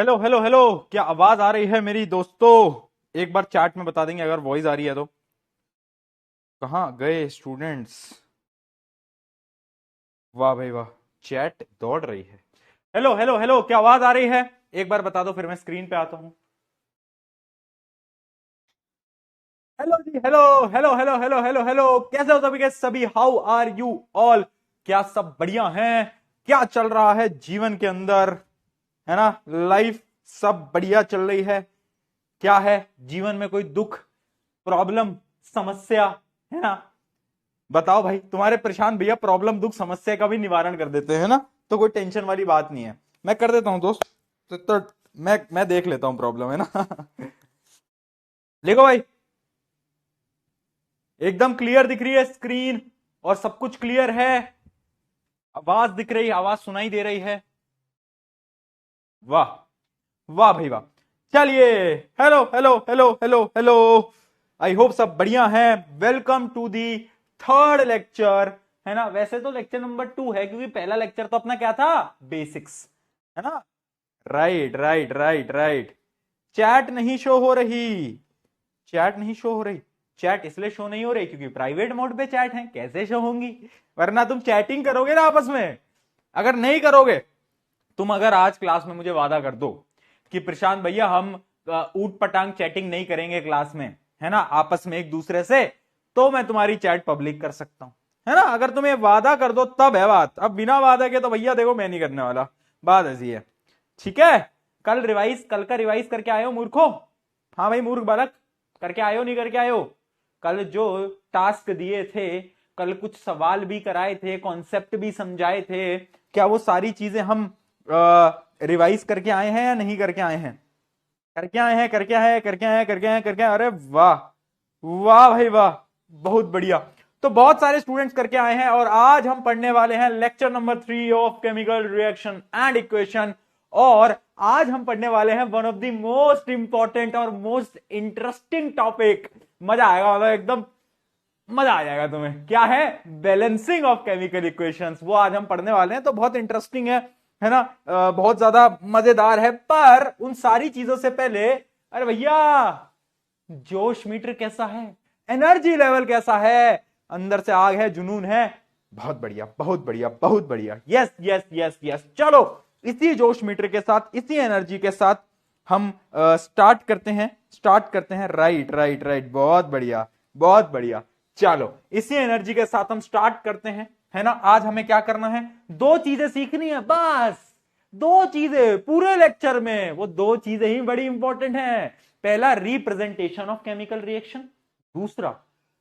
Hello hello hello, क्या आवाज आ रही है मेरी दोस्तों? एक बार चैट में बता देंगे अगर वॉइस आ रही है तो। कहाँ गए स्टूडेंट्स? वाह भाई वाह, चैट दौड़ रही है। हेलो हेलो हेलो, क्या आवाज आ रही है? एक बार बता दो, फिर मैं स्क्रीन पे आता हूँ। हेलो जी, hello hello hello hello hello hello, कैसे हो सभी के सभी? How are you all? क्या सब बढ़िया हैं? क्या चल रहा है जीवन के अंदर? है ना? लाइफ सब बढ़िया चल रही है? क्या है जीवन में? कोई दुख, प्रॉब्लम, समस्या? है ना? बताओ भाई, तुम्हारे प्रशांत भैया प्रॉब्लम दुख समस्या का भी निवारण कर देते हैं ना, तो कोई टेंशन वाली बात नहीं है। मैं कर देता हूँ दोस्त। तो मैं देख लेता हूँ प्रॉब्लम, है ना? देखो भाई, एकदम क्लियर दिख रही है स्क्रीन और सब कुछ क्लियर है। आवाज दिख रही, आवाज सुनाई दे रही है। वाह, वाह भाई वाह। चलिए, hello hello hello hello hello, I hope सब बढ़िया है। Welcome to the third lecture. है ना? वैसे तो लेक्चर नंबर 2 है, क्योंकि पहला लेक्चर तो अपना क्या था? बेसिक्स। है ना? Right right right right. Chat नहीं शो हो रही। चैट नहीं शो हो रही। चैट इसलिए शो नहीं हो रही क्योंकि प्राइवेट मोड पे चैट है, कैसे शो होंगी? वरना तुम चैटिंग करोगे ना आपस में। अगर नहीं करोगे, तुम अगर आज क्लास में मुझे वादा कर दो कि प्रशांत भैया हम ऊट पटांग चैटिंग नहीं करेंगे क्लास में, है ना, आपस में एक दूसरे से, तो मैं तुम्हारी चैट पब्लिक कर सकता हूं। है ना? अगर तुम्हें वादा कर दो तब है बात, अब बिना वादा के तो भैया देखो मैं नहीं करने वाला। बात ऐसी है। ठीक है? कल का रिवाइज करके आए हो मूर्खो? हाँ भाई मूर्ख बालक, करके आए हो नहीं करके आए हो? कल जो टास्क दिए थे, कल कुछ सवाल भी कराए थे, कॉन्सेप्ट भी समझाए थे, क्या वो सारी चीजें हम रिवाइज करके आए हैं या नहीं करके आए हैं? करके आए हैं, करके आए हैं, करके आए हैं, करके आए हैं, करके आए हैं। अरे वाह, वाह भाई वाह, बहुत बढ़िया। तो बहुत सारे स्टूडेंट्स करके आए हैं और आज हम पढ़ने वाले हैं lecture number 3 of chemical reaction and equation. और आज हम पढ़ने वाले हैं one of the most important और मोस्ट इंटरेस्टिंग टॉपिक। मजा आएगा, मतलब एकदम मजा आ जाएगा तुम्हें। क्या है? बैलेंसिंग ऑफ केमिकल इक्वेशंस, वो आज हम पढ़ने वाले हैं। तो बहुत इंटरेस्टिंग है ना? बहुत ज्यादा मजेदार है। पर उन सारी चीजों से पहले, अरे भैया, जोश मीटर कैसा है? एनर्जी लेवल कैसा है? अंदर से आग है, जुनून है? बहुत बढ़िया, बहुत बढ़िया, बहुत बढ़िया। Yes yes yes yes. चलो, इसी जोश मीटर के साथ, इसी एनर्जी के साथ हम स्टार्ट करते हैं, स्टार्ट करते हैं। राइट राइट राइट, बहुत बढ़िया, बहुत बढ़िया। चलो, इसी एनर्जी के साथ हम स्टार्ट करते हैं। है ना? आज हमें क्या करना है? दो चीजें सीखनी है बस। दो चीजें पूरे लेक्चर में, वो दो चीजें ही बड़ी इंपॉर्टेंट हैं। पहला, रिप्रेजेंटेशन ऑफ केमिकल रिएक्शन। दूसरा,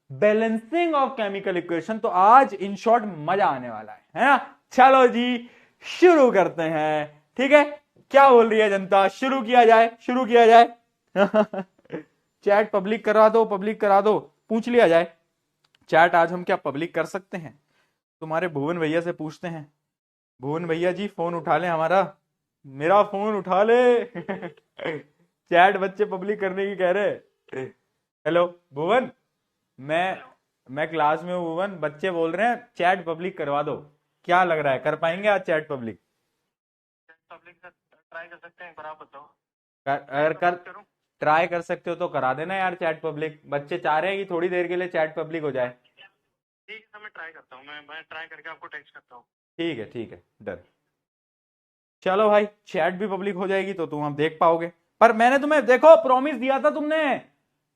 बैलेंसिंग ऑफ केमिकल इक्वेशन। तो आज इन शॉर्ट मजा आने वाला है ना? चलो जी, शुरू करते हैं। ठीक है? क्या बोल रही है जनता? शुरू किया जाए, शुरू किया जाए। चैट पब्लिक करा दो, पब्लिक करा दो। पूछ लिया जाए, चैट आज हम क्या पब्लिक कर सकते हैं? तुम्हारे भुवन भैया से पूछते हैं। भुवन भैया जी, फोन उठा ले हमारा, मेरा फोन उठा ले। चैट बच्चे पब्लिक करने की कह रहे। हेलो भुवन, मैं मैं क्लास में हूँ भुवन, बच्चे बोल रहे हैं चैट पब्लिक करवा दो। क्या लग रहा है, कर पाएंगे आज चैट पब्लिक? पब्लिक का ट्राई कर सकते हैं, पर आप बताओ। अगर मैं कर बात करूं? ट्राई कर सकते हो तो करा देना यार चैट पब्लिक। बच्चे चाह रहे हैं कि थोड़ी देर के लिए चैट पब्लिक हो जाए। ठीक है सर, मैं ट्राई करता हूँ। मैं ट्राई करके आपको टेक्स्ट करता हूँ। ठीक है, ठीक है, डन। चलो भाई, चैट भी पब्लिक हो जाएगी तो तुम अब देख पाओगे। पर मैंने तुम्हें देखो प्रॉमिस दिया था, तुमने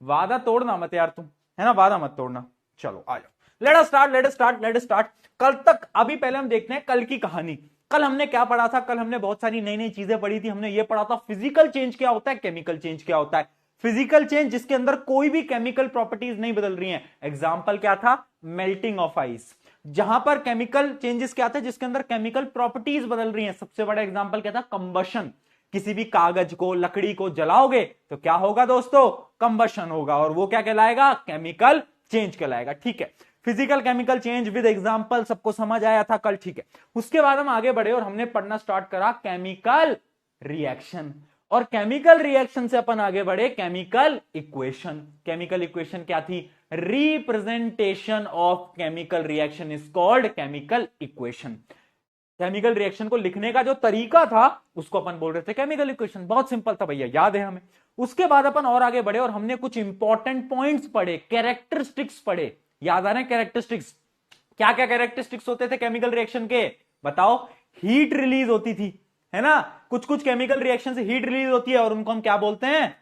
वादा तोड़ना मत यार तुम। है ना? वादा मत तोड़ना। चलो आ जाओ, late us start, late us start, late us start. कल तक, अभी पहले हम देखते हैं कल की कहानी। कल हमने क्या पढ़ा था? कल हमने बहुत सारी नई नई चीजें पढ़ी थी। हमने ये पढ़ा था फिजिकल चेंज क्या होता है, केमिकल चेंज क्या होता है। फिजिकल चेंज जिसके अंदर कोई भी केमिकल प्रॉपर्टीज नहीं बदल रही हैं। एग्जाम्पल क्या था? Melting of ice. जहां पर केमिकल चेंजेस क्या थे? जिसके अंदर केमिकल प्रॉपर्टीज बदल रही हैं। सबसे बड़ा एग्जांपल क्या था? कंबशन। किसी भी कागज को, लकड़ी को जलाओगे तो क्या होगा दोस्तों? कंबशन होगा, और वो क्या कहलाएगा? केमिकल चेंज कहलाएगा। ठीक है? Physical chemical change with example सबको समझ आया था कल? ठीक है। उसके बाद हम आगे बढ़े और हमने पढ़ना स्टार्ट करा केमिकल रिएक्शन। और केमिकल रिएक्शन से अपन आगे बढ़े केमिकल इक्वेशन। केमिकल इक्वेशन क्या थी? Representation of chemical reaction is called chemical equation. Chemical reaction को लिखने का जो तरीका था उसको अपन बोल रहे थे केमिकल इक्वेशन। बहुत सिंपल था भैया, याद है हमें। उसके बाद अपन और आगे बढ़े और हमने कुछ इंपॉर्टेंट पॉइंट्स पढ़े, कैरेक्टरिस्टिक्स पढ़े। याद आ रहे हैं कैरेक्टरिस्टिक्स? क्या क्या कैरेक्टरिस्टिक्स होते थे केमिकल रिएक्शन के? बताओ। हीट रिलीज होती थी, है ना? कुछ कुछ केमिकल रिएक्शन से हीट रिलीज होती है और उनको हम क्या बोलते हैं?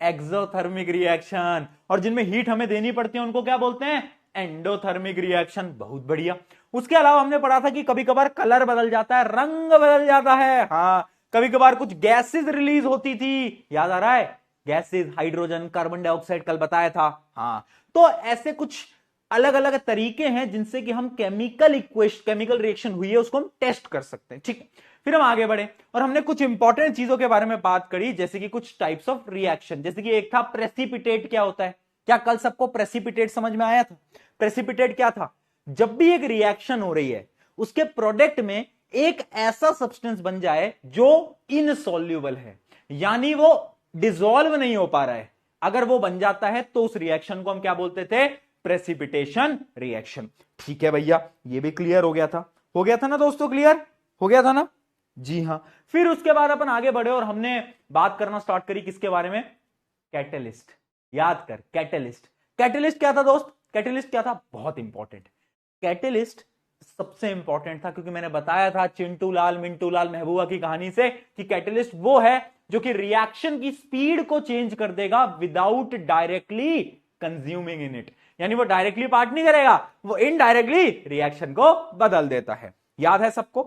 Exothermic reaction. और जिनमें हीट हमें देनी पड़ती है उनको क्या बोलते हैं? Endothermic reaction. बहुत बढ़िया। उसके अलावा हमने पढ़ा था कि कभी कभार कलर बदल जाता है, रंग बदल जाता है। हाँ, कभी कभार कुछ गैसेस रिलीज होती थी, याद आ रहा है? गैसेस, हाइड्रोजन, कार्बन डाइऑक्साइड, कल बताया था। हाँ, तो ऐसे कुछ अलग अलग तरीके हैं जिनसे कि हम केमिकल रिएक्शन हुई है उसको हम टेस्ट कर सकते हैं। ठीक, फिर हम आगे बढ़े और हमने कुछ इंपॉर्टेंट चीजों के बारे में बात करी, जैसे कि कुछ टाइप्स ऑफ रिएक्शन। जैसे कि एक था प्रेसिपिटेट। क्या होता है? क्या कल सबको प्रेसिपिटेट समझ में आया था? प्रेसिपिटेट क्या था? जब भी एक रिएक्शन हो रही है उसके प्रोडक्ट में एक ऐसा सब्सटेंस बन जाए जो इनसॉल्युबल है, यानी वो डिसॉल्व नहीं हो पा रहा है। अगर वो बन जाता है तो उस रिएक्शन को हम क्या बोलते थे? Precipitation reaction. ठीक है भैया, ये भी क्लियर हो गया था? हो गया था ना दोस्तों? क्लियर हो गया था ना? जी हां। फिर उसके बाद अपन आगे बढ़े और हमने बात करना स्टार्ट करी किसके बारे में? कैटलिस्ट। याद कर, कैटलिस्ट। कैटलिस्ट क्या था दोस्त? कैटलिस्ट क्या था? बहुत इंपॉर्टेंट। कैटलिस्ट सबसे इंपॉर्टेंट था क्योंकि मैंने बताया था चिंटू लाल मिंटू लाल महबूबा की कहानी से कि कैटलिस्ट वो है जो कि रिएक्शन की स्पीड को चेंज कर देगा without directly consuming in it. यानी वो डायरेक्टली पार्ट नहीं करेगा, वो इनडायरेक्टली रिएक्शन को बदल देता है। याद है सबको?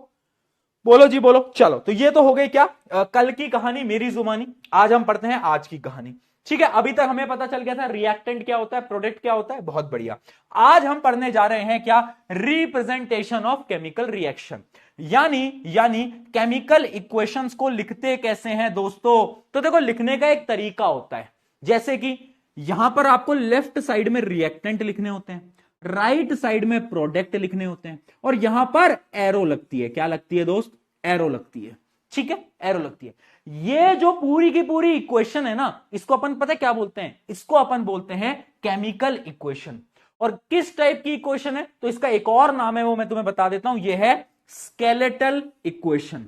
बोलो जी बोलो। चलो, तो ये तो हो गई क्या कल की कहानी, मेरी जुबानी। आज हम पढ़ते हैं आज की कहानी। ठीक है, अभी तक हमें पता चल गया था रिएक्टेंट क्या होता है, प्रोडक्ट क्या होता है। बहुत बढ़िया। आज हम पढ़ने जा रहे हैं क्या? Representation of chemical reaction. यानी केमिकल इक्वेशंस को लिखते कैसे हैं दोस्तों? तो देखो, लिखने का एक तरीका होता है। जैसे कि यहां पर आपको लेफ्ट साइड में रिएक्टेंट लिखने होते हैं, राइट साइड में प्रोडक्ट लिखने होते हैं, और यहां पर एरो लगती है। क्या लगती है दोस्त? एरो लगती है। ठीक है, एरो लगती है। ये जो पूरी की पूरी इक्वेशन है ना, इसको अपन पता है क्या बोलते हैं? इसको अपन बोलते हैं केमिकल इक्वेशन। और किस टाइप की इक्वेशन है? तो इसका एक और नाम है, वो मैं तुम्हें बता देता हूं। यह है स्केलेटल इक्वेशन।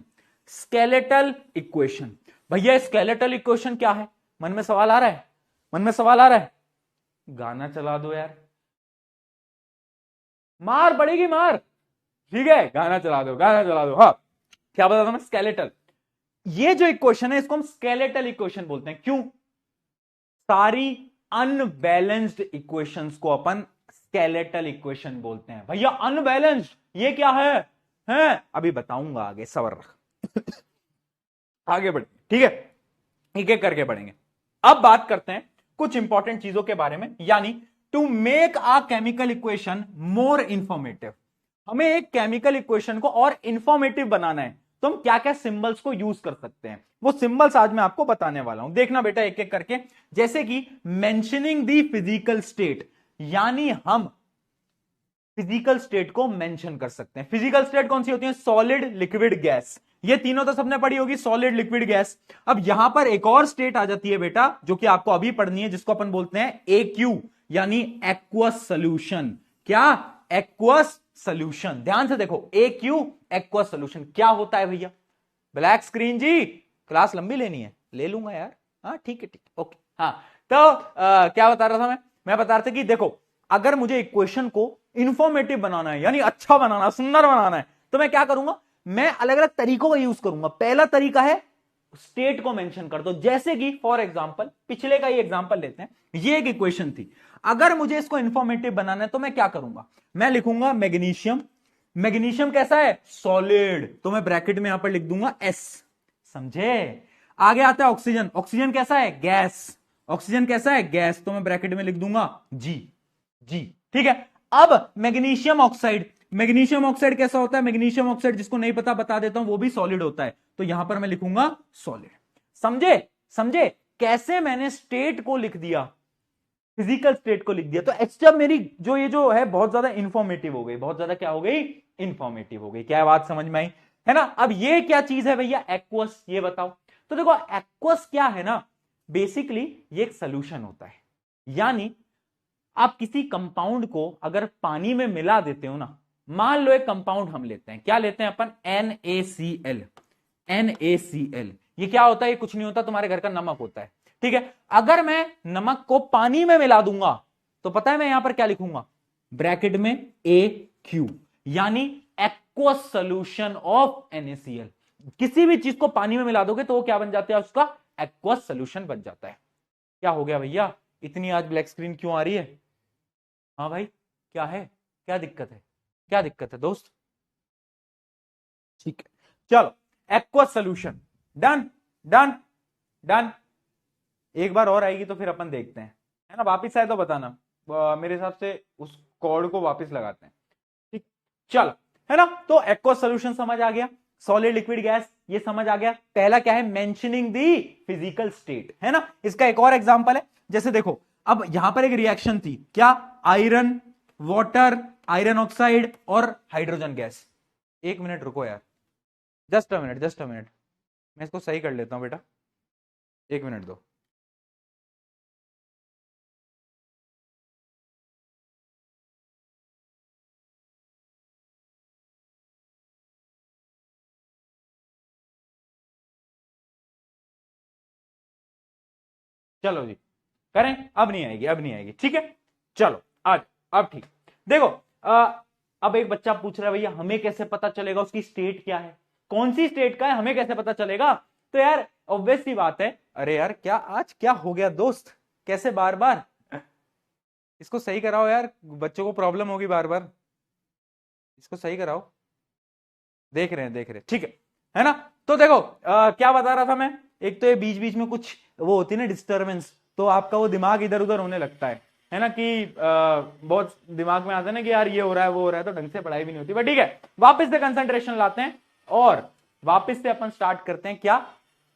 Skeletal equation. भैया स्केलेटल इक्वेशन क्या है? मन में सवाल आ रहा है? मन में सवाल आ रहा है? गाना चला दो यार, मार पड़ेगी मार। ठीक है, गाना चला दो, गाना चला दो। हाँ, क्या बता था मैं? स्केलेटल। ये जो इक्वेशन है इसको हम स्केलेटल इक्वेशन बोलते हैं। क्यों? सारी अनबैलेंस्ड इक्वेशंस को अपन स्केलेटल इक्वेशन बोलते हैं। भैया अनबैलेंस्ड ये क्या है? अभी बताऊंगा आगे, सबर रख। आगे बढ़े, ठीक है, एक एक करके पढ़ेंगे। अब बात करते हैं कुछ इंपॉर्टेंट चीजों के बारे में, यानी to make a chemical equation more informative. हमें एक केमिकल इक्वेशन को और इंफॉर्मेटिव बनाना है तो हम क्या क्या सिंबल्स को यूज कर सकते हैं, वो सिंबल्स आज मैं आपको बताने वाला हूं। देखना बेटा एक एक करके। जैसे कि मेंशनिंग द फिजिकल स्टेट, यानी हम फिजिकल स्टेट को मेंशन कर सकते हैं। फिजिकल स्टेट कौन सी होती है? Solid, liquid, gas. ये तीनों तो सबने पढ़ी होगी, सॉलिड, लिक्विड, गैस। अब यहां पर एक और स्टेट आ जाती है बेटा जो कि आपको अभी पढ़नी है, जिसको अपन बोलते हैं एक्यू, यानी एक्वस सॉल्यूशन। क्या? Aqueous solution. ध्यान से देखो, एक्यू एक्वस सॉल्यूशन क्या होता है भैया? ब्लैक स्क्रीन जी, क्लास लंबी लेनी है? ले लूंगा यार। हाँ ठीक है, ठीक, ओके। हाँ, तो क्या बता रहा था मैं बता रहा था कि देखो, अगर मुझे इक्वेशन को इंफॉर्मेटिव बनाना है, यानी अच्छा बनाना, सुंदर बनाना है, तो मैं क्या करूंगा? मैं अलग अलग तरीकों का यूज करूंगा। पहला तरीका है स्टेट को मेंशन कर दो। जैसे कि फॉर एग्जांपल, पिछले का ही एग्जांपल लेते हैं। ये एक इक्वेशन थी, अगर मुझे इसको इंफॉर्मेटिव बनाना है तो मैं क्या करूंगा? मैं लिखूंगा मैग्नीशियम। मैग्नीशियम कैसा है? सॉलिड, तो मैं ब्रैकेट में यहां पर लिख दूंगा एस। समझे? आगे आता है ऑक्सीजन। ऑक्सीजन कैसा है? गैस। ऑक्सीजन कैसा है? गैस, तो मैं ब्रैकेट में लिख दूंगा जी। जी, ठीक है। अब मैग्नीशियम ऑक्साइड। मैग्नीशियम ऑक्साइड कैसा होता है? मैग्नीशियम ऑक्साइड जिसको नहीं पता बता देता हूं, वो भी सॉलिड होता है, तो यहां पर मैं लिखूंगा सॉलिड। समझे? समझे कैसे मैंने स्टेट को लिख दिया, फिजिकल स्टेट को लिख दिया? तो एक्स्ट्रा मेरी ये जो है बहुत ज्यादा इंफॉर्मेटिव हो गई, बहुत ज्यादा क्या हो गई? इंफॉर्मेटिव हो गई। क्या बात समझ में आई? है ना? अब ये क्या चीज है भैया? एक्वस। ये बताओ। तो देखो, एक्वस क्या है ना, बेसिकली ये एक सोल्यूशन होता है। यानी आप किसी कंपाउंड को अगर पानी में मिला देते हो ना, मान लो एक कंपाउंड हम लेते हैं, क्या लेते हैं अपन, NaCl। NaCl ये क्या होता है, ये कुछ नहीं होता, तुम्हारे घर का नमक होता है, ठीक है। अगर मैं नमक को पानी में मिला दूंगा तो पता है मैं यहां पर क्या लिखूंगा, ब्रैकेट में AQ, यानी एक्वस सोल्यूशन ऑफ NaCl। किसी भी चीज को पानी में मिला दोगे तो वो क्या बन जाता है, उसका एक्वस सोल्यूशन बन जाता है। क्या हो गया भैया, इतनी आज ब्लैक स्क्रीन क्यों आ रही है? हाँ भाई, क्या है, क्या दिक्कत है, क्या दिक्कत है दोस्त? ठीक है, चलो, aqueous solution, done done done. एक बार और आएगी तो फिर अपन देखते हैं, है ना, वापिस आए तो बताना, मेरे हिसाब से उस कोड को वापस लगाते हैं, ठीक, चलो, है ना। तो एक्वस सोल्यूशन समझ आ गया, सॉलिड लिक्विड गैस ये समझ आ गया। पहला क्या है, मेंशनिंग दी फिजिकल स्टेट, है ना। इसका एक और एग्जांपल है, जैसे देखो, अब यहां पर एक रिएक्शन थी, क्या, आयरन, वाटर, आयरन ऑक्साइड और हाइड्रोजन गैस। एक मिनट रुको यार, just a minute, just a minute, मैं इसको सही कर लेता हूं बेटा, एक मिनट दो। चलो जी, करें, अब नहीं आएगी, अब नहीं आएगी, ठीक है, चलो आज, अब ठीक। देखो, अब एक बच्चा पूछ रहा है भैया हमें कैसे पता चलेगा उसकी स्टेट क्या है, कौन सी स्टेट का है, हमें कैसे पता चलेगा? तो यार ऑब्वियस सी बात है, अरे यार क्या आज क्या हो गया दोस्त, कैसे बार बार, इसको सही कराओ यार, बच्चों को प्रॉब्लम होगी बार बार, इसको सही कराओ, देख रहे हैं, देख रहे हैं, ठीक है ना। तो देखो, क्या बता रहा था मैं, एक तो ये बीच बीच में कुछ वो होती है ना डिस्टर्बेंस, तो आपका वो दिमाग इधर उधर होने लगता है ना, कि बहुत दिमाग में आता है ना कि यार ये हो रहा है वो हो रहा है, तो ढंग से पढ़ाई भी नहीं होती, बट ठीक है, वापस से कंसंट्रेशन लाते हैं और वापस से अपन स्टार्ट करते हैं, क्या,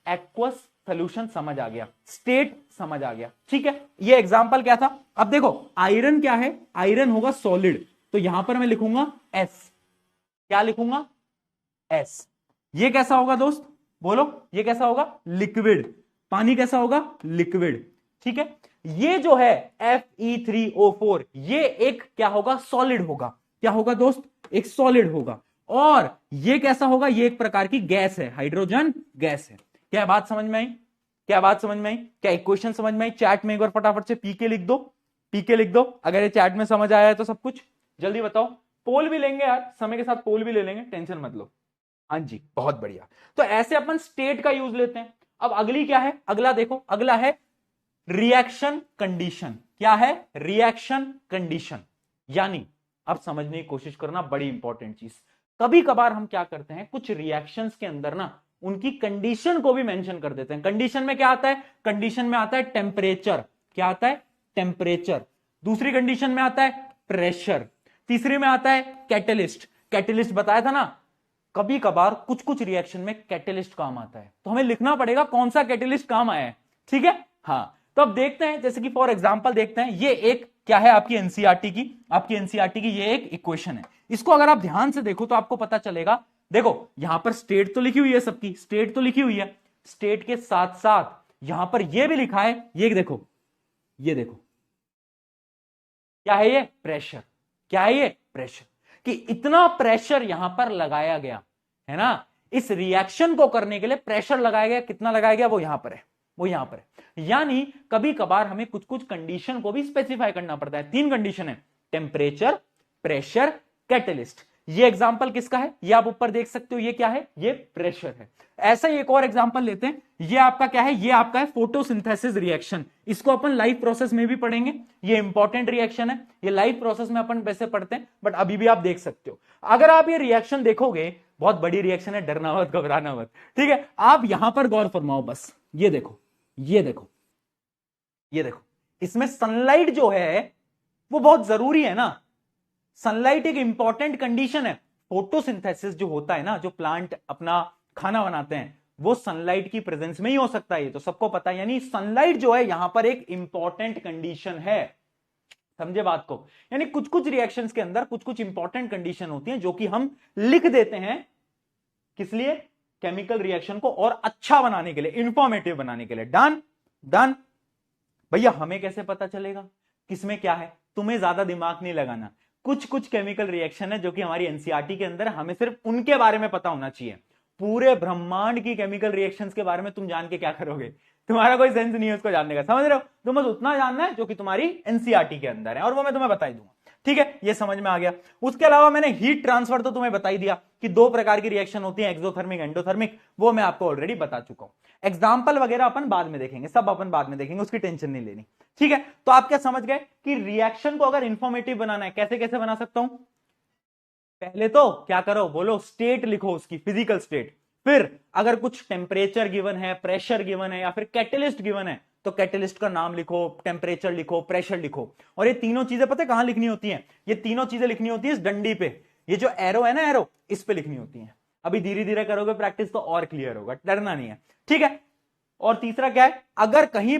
एक्वस सोल्यूशन समझ आ गया, स्टेट समझ आ गया, ठीक है। ये एग्जांपल क्या था, अब देखो आयरन क्या है, आयरन होगा सॉलिड, तो यहां पर मैं लिखूंगा S, क्या लिखूंगा, S। ये कैसा होगा दोस्त, बोलो, ये कैसा होगा, लिक्विड। पानी कैसा होगा, लिक्विड, ठीक है। ये जो है Fe3O4 ये एक क्या होगा, सॉलिड होगा, क्या होगा दोस्त, एक सॉलिड होगा। और ये कैसा होगा, ये एक प्रकार की गैस है, हाइड्रोजन गैस है। क्या बात समझ में आई, क्या बात समझ में आई, क्या इक्वेशन समझ में आई? चैट में एक बार फटाफट से पीके लिख दो, पीके लिख दो, अगर ये चैट में समझ आया है तो सब कुछ जल्दी बताओ। पोल भी लेंगे यार, समय के साथ पोल भी ले लेंगे, टेंशन मत लो। हाँ जी, बहुत बढ़िया। तो ऐसे अपन स्टेट का यूज लेते हैं। अब अगली क्या है, अगला देखो, अगला है रिएक्शन कंडीशन। क्या है, रिएक्शन कंडीशन, यानी अब समझने की कोशिश करना, बड़ी इंपॉर्टेंट चीज। कभी कभार हम क्या करते हैं, कुछ रिएक्शंस के अंदर ना उनकी कंडीशन को भी मेंशन कर देते हैं। कंडीशन में क्या आता है, कंडीशन में आता है टेम्परेचर, क्या आता है, टेम्परेचर। दूसरी कंडीशन में आता है प्रेशर, तीसरी में आता है कैटलिस्ट। कैटलिस्ट बताया था ना, कभी कभार कुछ कुछ रिएक्शन में कैटलिस्ट काम आता है, तो हमें लिखना पड़ेगा कौन सा कैटलिस्ट काम आया है, ठीक है। हाँ, तो अब देखते हैं, जैसे कि फॉर एग्जांपल देखते हैं, ये एक क्या है आपकी एनसीईआरटी की, आपकी एनसीईआरटी की ये एक इक्वेशन है। इसको अगर आप ध्यान से देखो तो आपको पता चलेगा, देखो यहां पर स्टेट तो लिखी हुई है, सबकी स्टेट तो लिखी हुई है, स्टेट के साथ साथ यहां पर ये भी लिखा है, ये देखो, ये देखो, क्या है ये, प्रेशर। क्या है ये, प्रेशर, कि इतना प्रेशर यहां पर लगाया गया है ना, इस रिएक्शन को करने के लिए प्रेशर लगाया गया, कितना लगाया गया वो यहां पर है, वो यहां पर है। यानी कभी कभार हमें कुछ कुछ कंडीशन को भी स्पेसिफाई करना पड़ता है। 3 कंडीशन है, टेम्परेचर, प्रेशर, कैटलिस्ट। ये एग्जांपल किसका है, ये आप ऊपर देख सकते हो, ये क्या है, ये प्रेशर है। ऐसा ही एक और एग्जांपल लेते हैं, ये आपका क्या है, ये आपका है फोटोसिंथेसिस रिएक्शन। इसको अपन लाइफ प्रोसेस में भी पढ़ेंगे, ये इंपॉर्टेंट रिएक्शन है, ये लाइफ प्रोसेस में अपन वैसे पढ़ते हैं, बट अभी भी आप देख सकते हो। अगर आप ये रिएक्शन देखोगे, बहुत बड़ी रिएक्शन है, डरना मत, घबराना मत, ठीक है। आप यहां पर गौर फरमाओ बस, ये देखो, ये देखो, ये देखो, इसमें सनलाइट जो है वो बहुत जरूरी है ना, सनलाइट एक इंपॉर्टेंट कंडीशन है। फोटोसिंथेसिस जो होता है ना, जो प्लांट अपना खाना बनाते हैं, वो सनलाइट की प्रेजेंस में ही हो सकता है, ये तो सबको पता है। यानी सनलाइट जो है यहां पर एक इंपॉर्टेंट कंडीशन है, समझे बात को। यानी कुछ कुछ रिएक्शंस के अंदर कुछ कुछ इंपॉर्टेंट कंडीशन होती हैं, जो कि हम लिख देते हैं, किस लिए, केमिकल रिएक्शन को और अच्छा बनाने के लिए, इंफॉर्मेटिव बनाने के लिए। Done done. भैया हमें कैसे पता चलेगा किसमें क्या है, तुम्हें ज्यादा दिमाग नहीं लगाना, कुछ कुछ केमिकल रिएक्शन है जो कि हमारी एनसीईआरटी के अंदर, हमें सिर्फ उनके बारे में पता होना चाहिए। पूरे ब्रह्मांड की केमिकल रिएक्शंस के बारे में तुम जान के क्या करोगे, तुम्हारा कोई सेंस नहीं है उसको जानने का, समझ रहे हो? तुम बस उतना जानना है जो कि तुम्हारी एनसीईआरटी के अंदर है, और वो मैं तुम्हें बता ही दूंगा। ठीक है, ये समझ में आ गया। उसके अलावा मैंने हीट ट्रांसफर तो तुम्हें बता ही दिया कि दो प्रकार की रिएक्शन होती है, एक्सोथर्मिक, एंडोथर्मिक, वो मैं आपको ऑलरेडी बता चुका हूं। एग्जाम्पल वगैरह अपन बाद में देखेंगे, सब अपन बाद में देखेंगे, उसकी टेंशन नहीं लेनी। ठीक है, तो आप क्या समझ गए कि रिएक्शन को अगर इंफॉर्मेटिव बनाना है, कैसे कैसे बना सकता हूं? पहले तो क्या करो, बोलो, स्टेट लिखो उसकी, फिजिकल स्टेट। फिर अगर कुछ टेम्परेचर गिवन है, प्रेशर गिवन है, या फिर कैटलिस्ट गिवन है, तो कैटलिस्ट का नाम लिखो, टेम्परेचर लिखो, प्रेशर लिखो। और ये तीनों चीजें पता है कहां लिखनी होती हैं? ये तीनों चीजें लिखनी होती है इस डंडी पे, ये जो एरो है ना, एरो, इस पे लिखनी होती है। अभी धीरे धीरे करोगे प्रैक्टिस तो और क्लियर होगा, डरना नहीं है। ठीक है, और तीसरा क्या है, अगर कहीं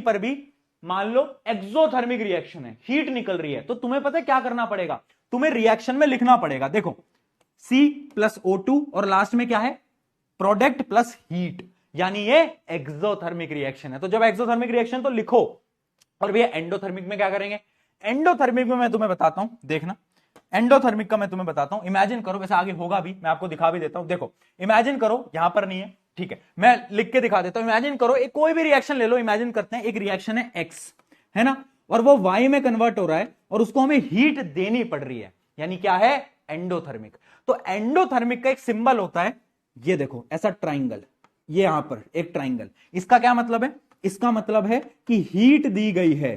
पर भी मान लो एक्सोथर्मिक रिएक्शन है, हीट निकल रही है, तो तुम्हें पता है क्या करना पड़ेगा? तुम्हें रिएक्शन में लिखना पड़ेगा, देखो C+O2 और लास्ट में क्या है? प्रोडक्ट प्लस हीट, यानी ये एक्सोथर्मिक रिएक्शन है। तो जब एक्सोथर्मिक रिएक्शन तो लिखो। और भैया एंडोथर्मिक में क्या करेंगे? एंडोथर्मिक में मैं तुम्हें बताता हूं, देखना, एंडोथर्मिक का मैं तुम्हें बताता हूं। इमेजिन करो, वैसे आगे होगा भी, मैं आपको दिखा भी देता हूं। देखो, इमेजिन करो, यहां पर नहीं है, ठीक है, मैं लिख के दिखा देता हूं। इमेजिन करो, एक कोई भी रिएक्शन ले लो, इमेजिन करते हैं एक रिएक्शन है एक्स, है ना, और वो वाई में कन्वर्ट हो रहा है, और उसको हमें हीट देनी पड़ रही है, यानी क्या है? एंडोथर्मिक। तो एंडोथर्मिक का एक सिंबल होता है, ये देखो, ऐसा ट्राइंगल, ये यहां पर एक ट्राइंगल। इसका क्या मतलब है? इसका मतलब है कि हीट दी गई है,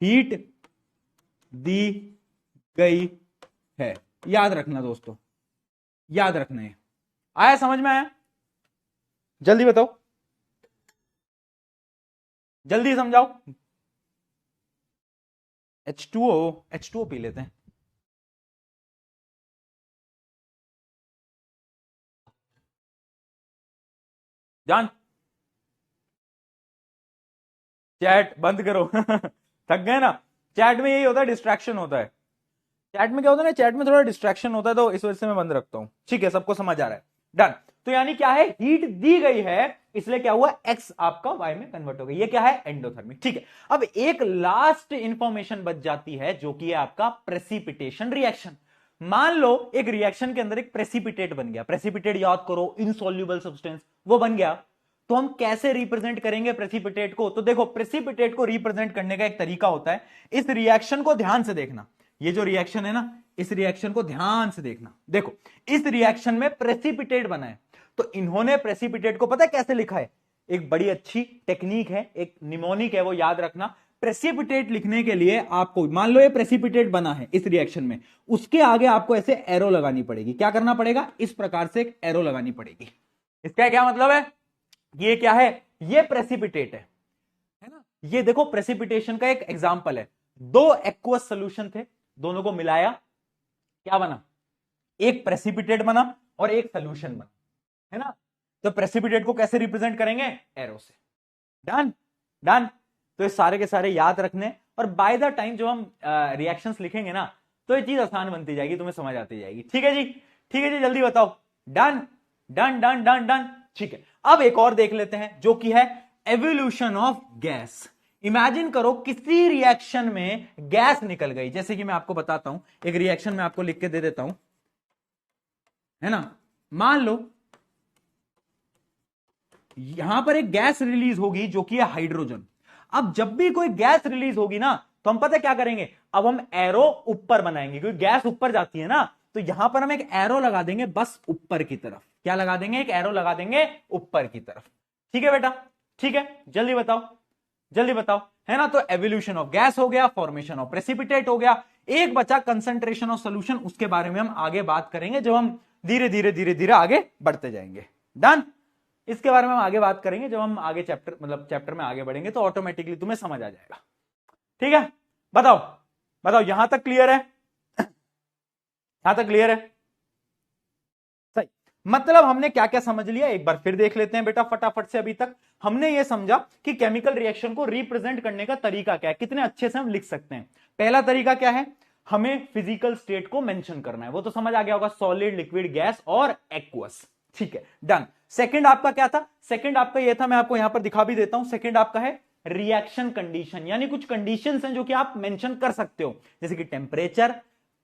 हीट दी गई है। याद रखना दोस्तों, याद रखना है। आया, समझ में आया? जल्दी बताओ, जल्दी समझाओ। H2O पी लेते हैं। जान, चैट बंद करो थक गए ना? चैट में यही होता है, डिस्ट्रैक्शन होता है। चैट में क्या होता है ना, चैट में थोड़ा डिस्ट्रैक्शन होता है, तो इस वजह से मैं बंद रखता हूं। ठीक है, सबको समझ आ रहा है? डन। तो यानी क्या है, हीट दी गई है, इसलिए क्या हुआ, एक्स आपका वाई में कन्वर्ट हो गई। ये क्या है? एंडोथर्मिक। ठीक है, अब एक लास्ट इंफॉर्मेशन बच जाती है, जो कि है आपका प्रेसिपिटेशन रिएक्शन। मान लो एक रिएक्शन के अंदर एक प्रेसिपिटेट बन गया। प्रेसिपिटेट याद करो, इनसॉल्युबल सब्सटेंस, वो बन गया। तो हम कैसे रिप्रेजेंट करेंगे प्रेसिपिटेट को? तो देखो, प्रेसिपिटेट को रिप्रेजेंट करने का एक तरीका होता है, इस रिएक्शन को ध्यान से देखना। ये जो रिएक्शन है ना, इस रिएक्शन को ध्यान से देखना। देखो, इस रिएक्शन में प्रेसिपिटेट बना है, तो इन्होंने प्रेसिपिटेट को पता है कैसे लिखा है? एक बड़ी अच्छी टेक्निक है, एक निमोनिक है, वो याद रखना। प्रेसिपिटेट लिखने के लिए आपको, मान लो ये प्रेसिपिटेट बना है इस रिएक्शन में, उसके आगे आपको ऐसे एरो लगानी पड़ेगी। क्या करना पड़ेगा? इस प्रकार से एक एरो लगानी पड़ेगी। इसका क्या मतलब है? ये क्या है? ये प्रेसिपिटेट है ना? ये देखो, प्रेसिपिटेशन का एक एग्जांपल है। दो एक्वस सॉल्यूशन थे, दोनों को मिलाया, क्या बना? एक प्रेसिपिटेट बना और एक सॉल्यूशन बना, है ना? तो प्रेसिपिटेट को कैसे रिप्रेजेंट करेंगे? एरो से। Done, done. तो ये सारे के सारे याद रखने, और बाय द टाइम जब हम रिएक्शंस लिखेंगे ना, तो ये चीज आसान बनती जाएगी, तुम्हें समझ आती जाएगी। ठीक है जी, ठीक है जी, जल्दी बताओ। Done, done, done, done, done. ठीक है, अब एक और देख लेते हैं, जो कि है एवोल्यूशन ऑफ गैस। इमेजिन करो, किसी रिएक्शन में गैस निकल गई, जैसे कि मैं आपको बताता हूं, एक रिएक्शन में आपको लिख के दे देता हूं, है ना। मान लो यहां पर एक गैस रिलीज होगी, जो कि है हाइड्रोजन। अब जब भी कोई गैस रिलीज होगी ना, तो हम पता क्या करेंगे? अब हम एरो ऊपर बनाएंगे, क्योंकि गैस ऊपर जाती है ना, तो यहां पर हम एक एरो लगा देंगे, बस ऊपर की तरफ। क्या लगा देंगे? एक एरो लगा देंगे ऊपर की तरफ। ठीक है बेटा, ठीक है, जल्दी बताओ, जल्दी बताओ, है ना। तो एवोल्यूशन ऑफ गैस हो गया, फॉर्मेशन ऑफ प्रेसिपिटेट हो गया, एक बचा कंसंट्रेशन ऑफ सॉल्यूशन। उसके बारे में हम आगे बात करेंगे, जब हम धीरे धीरे धीरे धीरे आगे बढ़ते जाएंगे। डन। इसके बारे में हम आगे बात करेंगे, जब हम आगे चैप्टर, मतलब चैप्टर में आगे बढ़ेंगे, तो ऑटोमेटिकली तुम्हें समझ आ जाएगा। ठीक है, बताओ, बताओ, यहां तक क्लियर है? यहां तक क्लियर है? सही। मतलब हमने क्या क्या समझ लिया, एक बार फिर देख लेते हैं बेटा फटाफट से। अभी तक हमने ये समझा कि केमिकल रिएक्शन को रिप्रेजेंट करने का तरीका क्या है, कितने अच्छे से हम लिख सकते हैं। पहला तरीका क्या है? हमें फिजिकल स्टेट को मेंशन करना है, वो तो समझ आ गया होगा, सॉलिड, लिक्विड, गैस और एक्वस। ठीक है, डन। सेकंड आपका क्या था? सेकंड आपका ये था, मैं आपको यहां पर दिखा भी देता हूं। सेकंड आपका है रिएक्शन कंडीशन, यानी कुछ कंडीशंस हैं जो कि आप मेंशन कर सकते हो, जैसे कि टेम्परेचर,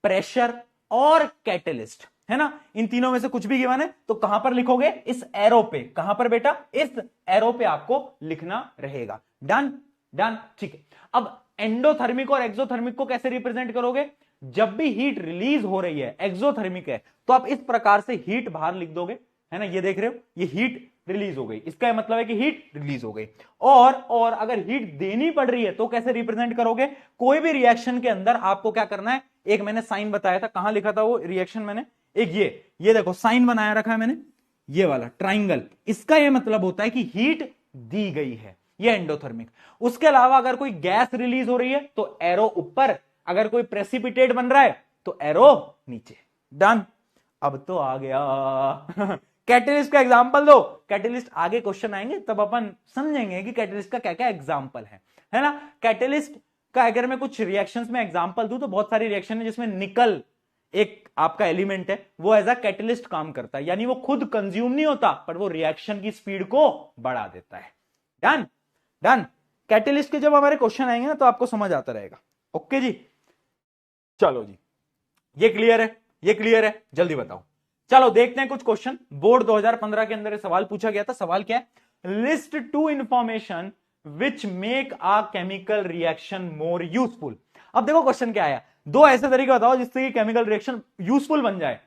प्रेशर और कैटलिस्ट, है ना। इन तीनों में से कुछ भी गिवन है तो कहां पर लिखोगे, इस एरो पे। कहां पर बेटा, इस एरो पे आपको लिखना रहेगा। डन डन, ठीक है। अब एंडोथर्मिक और एक्सोथर्मिक को कैसे रिप्रेजेंट करोगे, जब भी हीट रिलीज हो रही है, एक्सोथर्मिक है, तो आप इस प्रकार से हीट बाहर लिख दोगे, है ना। ये देख रहे हो, ये हीट रिलीज हो गई, इसका मतलब है कि हीट रिलीज हो गई। और अगर हीट देनी पड़ रही है तो कैसे रिप्रेजेंट करोगे, कोई भी रिएक्शन के अंदर आपको क्या करना है, एक मैंने साइन बताया था, कहां लिखा था वो रिएक्शन मैंने, एक ये देखो साइन बनाया रखा है मैंने, ये वाला ट्राइंगल, इसका ये मतलब होता है कि हीट दी गई है, ये एंडोथर्मिक। उसके अलावा अगर कोई गैस रिलीज हो रही है तो एरो ऊपर, अगर कोई प्रेसिपिटेट बन रहा है तो एरो नीचे। डन, अब तो आ गया। कैटलिस्ट का एग्जांपल दो, कैटलिस्ट आगे क्वेश्चन आएंगे तब अपन समझेंगे कि कैटलिस्ट का क्या क्या एग्जांपल है ना। कैटलिस्ट का अगर मैं कुछ रिएक्शंस में एग्जांपल दूं तो बहुत सारी रिएक्शन है जिसमें निकल एक आपका एलिमेंट है, वो एज अ कैटलिस्ट काम करता है, यानी वो खुद कंज्यूम नहीं होता पर वो रिएक्शन की स्पीड को बढ़ा देता है। डन डन, कैटलिस्ट के जब हमारे क्वेश्चन आएंगे ना तो आपको समझ आता रहेगा। ओके जी, चलो जी, ये क्लियर है, ये क्लियर है, जल्दी बताओ। चलो देखते हैं कुछ क्वेश्चन, बोर्ड 2015 के अंदर सवाल पूछा गया था। सवाल क्या है, list 2 information which make a chemical reaction more useful. अब देखो क्वेश्चन क्या आया, 2 ऐसे तरीके बताओ जिससे कि केमिकल रिएक्शन यूजफुल बन जाए।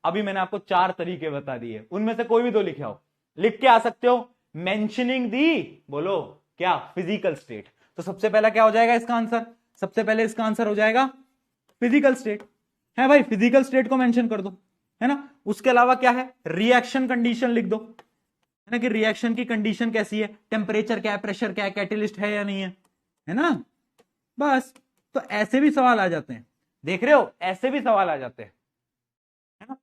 अभी मैंने आपको 4 तरीके बता दिए, उनमें से कोई भी 2 लिखे आओ, लिख के आ सकते हो। मेंशनिंग दी, बोलो क्या, फिजिकल स्टेट। तो सबसे पहला क्या हो जाएगा इसका आंसर, सबसे पहले इसका आंसर हो जाएगा फिजिकल स्टेट, है भाई, फिजिकल स्टेट को मेंशन कर दो, है ना। उसके अलावा क्या है, रिएक्शन कंडीशन लिख दो, है ना, कि रिएक्शन की कंडीशन कैसी है, टेम्परेचर क्या है, प्रेशर क्या है, कैटलिस्ट है या नहीं है ना। बस, तो ऐसे भी सवाल आ जाते हैं, देख रहे हो, ऐसे भी सवाल आ जाते हैं, है ना।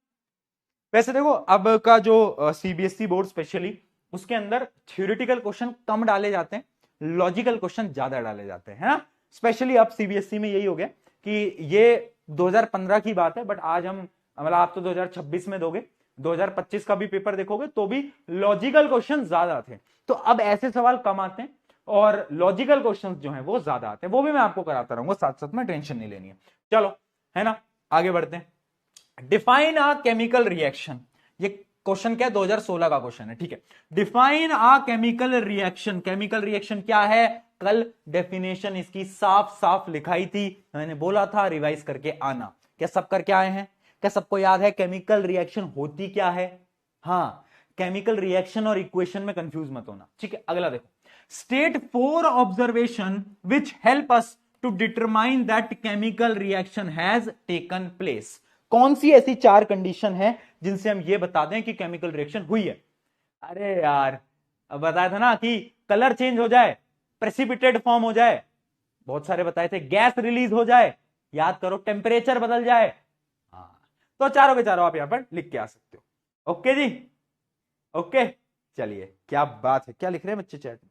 वैसे देखो अब का जो सीबीएसई बोर्ड स्पेशली, उसके अंदर थ्योरेटिकल क्वेश्चन कम डाले जाते हैं, लॉजिकल क्वेश्चन ज्यादा डाले जाते हैं, है ना। स्पेशली अब सीबीएसई में यही हो गया कि ये 2015 की बात है, बट आज हम, मतलब आप तो 2026 में दोगे, 2025 का भी पेपर देखोगे तो भी लॉजिकल क्वेश्चन ज्यादा थे। तो अब ऐसे सवाल कम आते हैं और लॉजिकल क्वेश्चंस जो हैं वो ज्यादा आते हैं, वो भी मैं आपको कराता रहूंगा साथ साथ में, टेंशन नहीं लेनी है। चलो, है ना, आगे बढ़ते हैं। डिफाइन अ केमिकल रिएक्शन, ये क्वेश्चन क्या है, 2016 का क्वेश्चन है, ठीक है। Define a chemical reaction, chemical reaction क्या है, कल डेफिनेशन इसकी साफ साफ लिखाई थी, मैंने बोला था रिवाइज करके आना। क्या सब करके आए हैं, क्या सबको याद है केमिकल रिएक्शन होती क्या है। हाँ, केमिकल रिएक्शन और इक्वेशन में कंफ्यूज मत होना, ठीक है। अगला देखो, state 4 observation which help us to determine that chemical reaction has taken place. कौन सी ऐसी 4 कंडीशन है जिनसे हम ये बता दें कि केमिकल रिएक्शन हुई है। अरे यार, अब बताया था ना कि कलर चेंज हो जाए, प्रेसिपिटेट फॉर्म हो जाए, बहुत सारे बताए थे, गैस रिलीज हो जाए, याद करो, टेम्परेचर बदल जाए। हाँ, तो चारों के चारों आप यहां पर लिख के आ सकते हो। ओके जी, ओके, चलिए, क्या बात है, क्या लिख रहे हैं बच्चे चैट में,